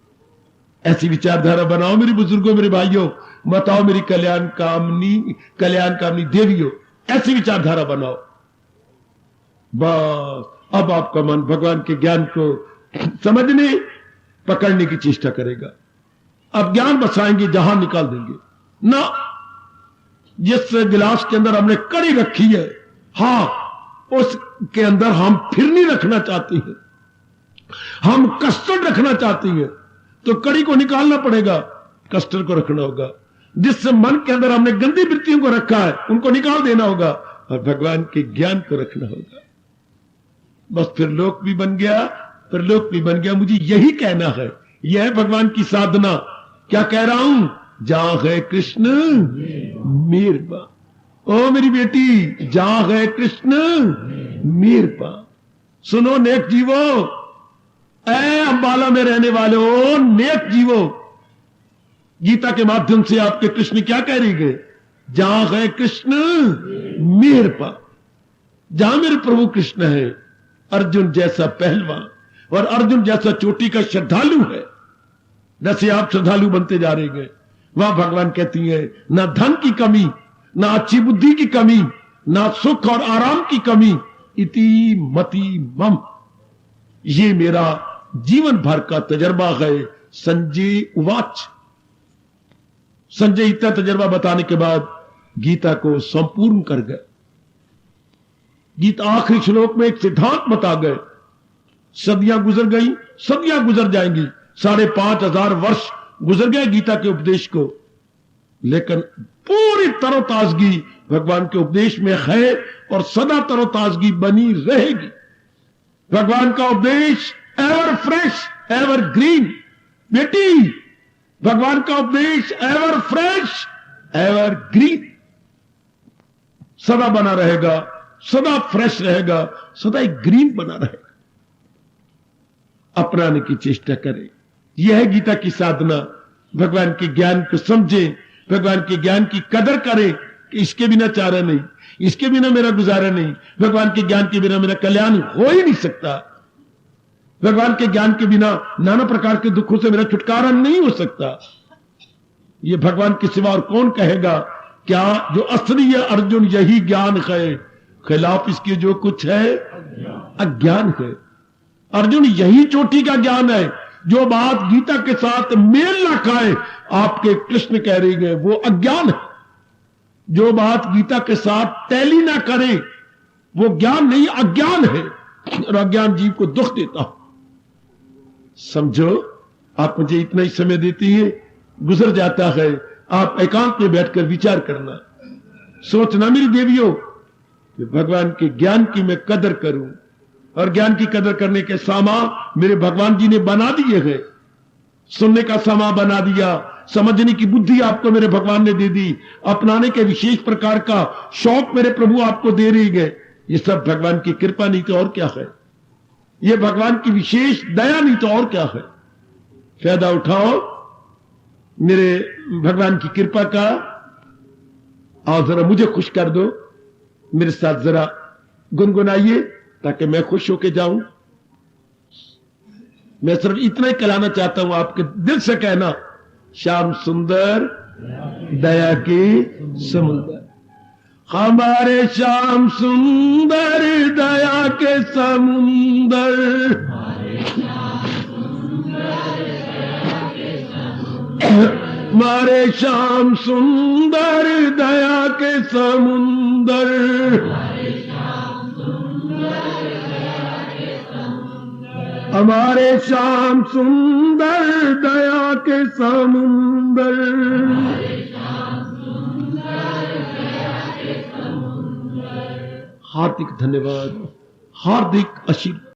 ऐसी विचारधारा बनाओ मेरे बुजुर्गों, मेरे भाइयों, बताओ मेरी कल्याण कामनी देवियों, ऐसी विचारधारा बनाओ। बस अब आपका मन भगवान के ज्ञान को समझने, पकड़ने की चेष्टा करेगा। अब ज्ञान बसाएंगे जहां निकाल देंगे ना। जिस गिलास के अंदर हमने कड़ी रखी है, हां, उसके अंदर हम फिर नहीं रखना चाहते हैं, हम कस्टर्ड रखना चाहती हैं, तो कड़ी को निकालना पड़ेगा, कस्टर्ड को रखना होगा। जिस मन के अंदर हमने गंदी वृत्तियों को रखा है, उनको निकाल देना होगा और भगवान के ज्ञान को रखना होगा। बस फिर लोक भी बन गया, फिर लोक भी बन गया। मुझे यही कहना है, यह है भगवान की साधना। क्या कह रहा हूं? जहां है कृष्ण मेरबा। ओ मेरी बेटी, जहां है कृष्ण मेरबा। सुनो नेक जीवो, ऐ अंबाला में रहने वाले हो नेक जीवो, गीता के माध्यम से आपके कृष्ण क्या कह रही गए? जहां है कृष्ण मेरबा। जहां मेरे प्रभु कृष्ण है, अर्जुन जैसा पहलवान और अर्जुन जैसा चोटी का श्रद्धालु है, जैसे आप श्रद्धालु बनते जा रहे हैं, वहां भगवान कहती है ना धन की कमी, ना अच्छी बुद्धि की कमी, ना सुख और आराम की कमी, इति मति मम। ये मेरा जीवन भर का तजर्बा है। संजय उवाच। संजय इतना तजर्बा बताने के बाद गीता को संपूर्ण कर गए। गीता आखिरी श्लोक में एक सिद्धांत बता गए। सदियां गुजर गई, सदियां गुजर जाएंगी, 5,500 वर्ष गुजर गए गीता के उपदेश को, लेकिन पूरी तरोताजगी भगवान के उपदेश में है और सदा तरोताजगी बनी रहेगी। भगवान का उपदेश एवर फ्रेश, एवर ग्रीन। बेटी, भगवान का उपदेश एवर फ्रेश, एवर ग्रीन, सदा बना रहेगा, सदा फ्रेश रहेगा, सदा एक ग्रीन बना रहेगा। अपनाने की चेष्टा करें। यह है गीता की साधना। भगवान के ज्ञान को समझें, भगवान के ज्ञान की कदर करें कि इसके बिना चारा नहीं, इसके बिना मेरा गुजारा नहीं, भगवान के ज्ञान के बिना मेरा कल्याण हो ही नहीं सकता, भगवान के ज्ञान के बिना नाना प्रकार के दुखों से मेरा छुटकारा नहीं हो सकता। यह भगवान के सिवा और कौन कहेगा क्या जो असली है अर्जुन यही ज्ञान है, खिलाफ इसके जो कुछ है अज्ञान है। अर्जुन यही चोटी का ज्ञान है। जो बात गीता के साथ मेल ना खाए, आपके कृष्ण कह रही है, वो अज्ञान है। जो बात गीता के साथ टैली ना करे, वो ज्ञान नहीं अज्ञान है, और अज्ञान जीव को दुख देता हो। समझो, आप मुझे इतना ही समय देती है, गुजर जाता है। आप एकांत में बैठकर विचार करना, सोचना मेरी देवियों कि भगवान के ज्ञान की मैं कदर करूं, और ज्ञान की कदर करने के सामा मेरे भगवान जी ने बना दिए हैं। सुनने का सामा बना दिया, समझने की बुद्धि आपको मेरे भगवान ने दे दी, अपनाने के विशेष प्रकार का शौक मेरे प्रभु आपको दे रही है। ये सब भगवान की कृपा नहीं तो और क्या है, ये भगवान की विशेष दया नहीं तो और क्या है। फायदा उठाओ मेरे भगवान की कृपा का, और जरा मुझे खुश कर दो, मेरे साथ जरा गुनगुनाइए ताकि मैं खुश होके जाऊं। मैं सिर्फ इतना ही कहलाना चाहता हूं, आपके दिल से कहना, श्याम सुंदर दया की समुंदर। हमारे श्याम सुंदर दया के समुंदर, हमारे श्याम सुंदर दया के समुंदर, हमारे श्याम सुंदर दया के समुंदर। हार्दिक धन्यवाद, हार्दिक आशीर्वाद।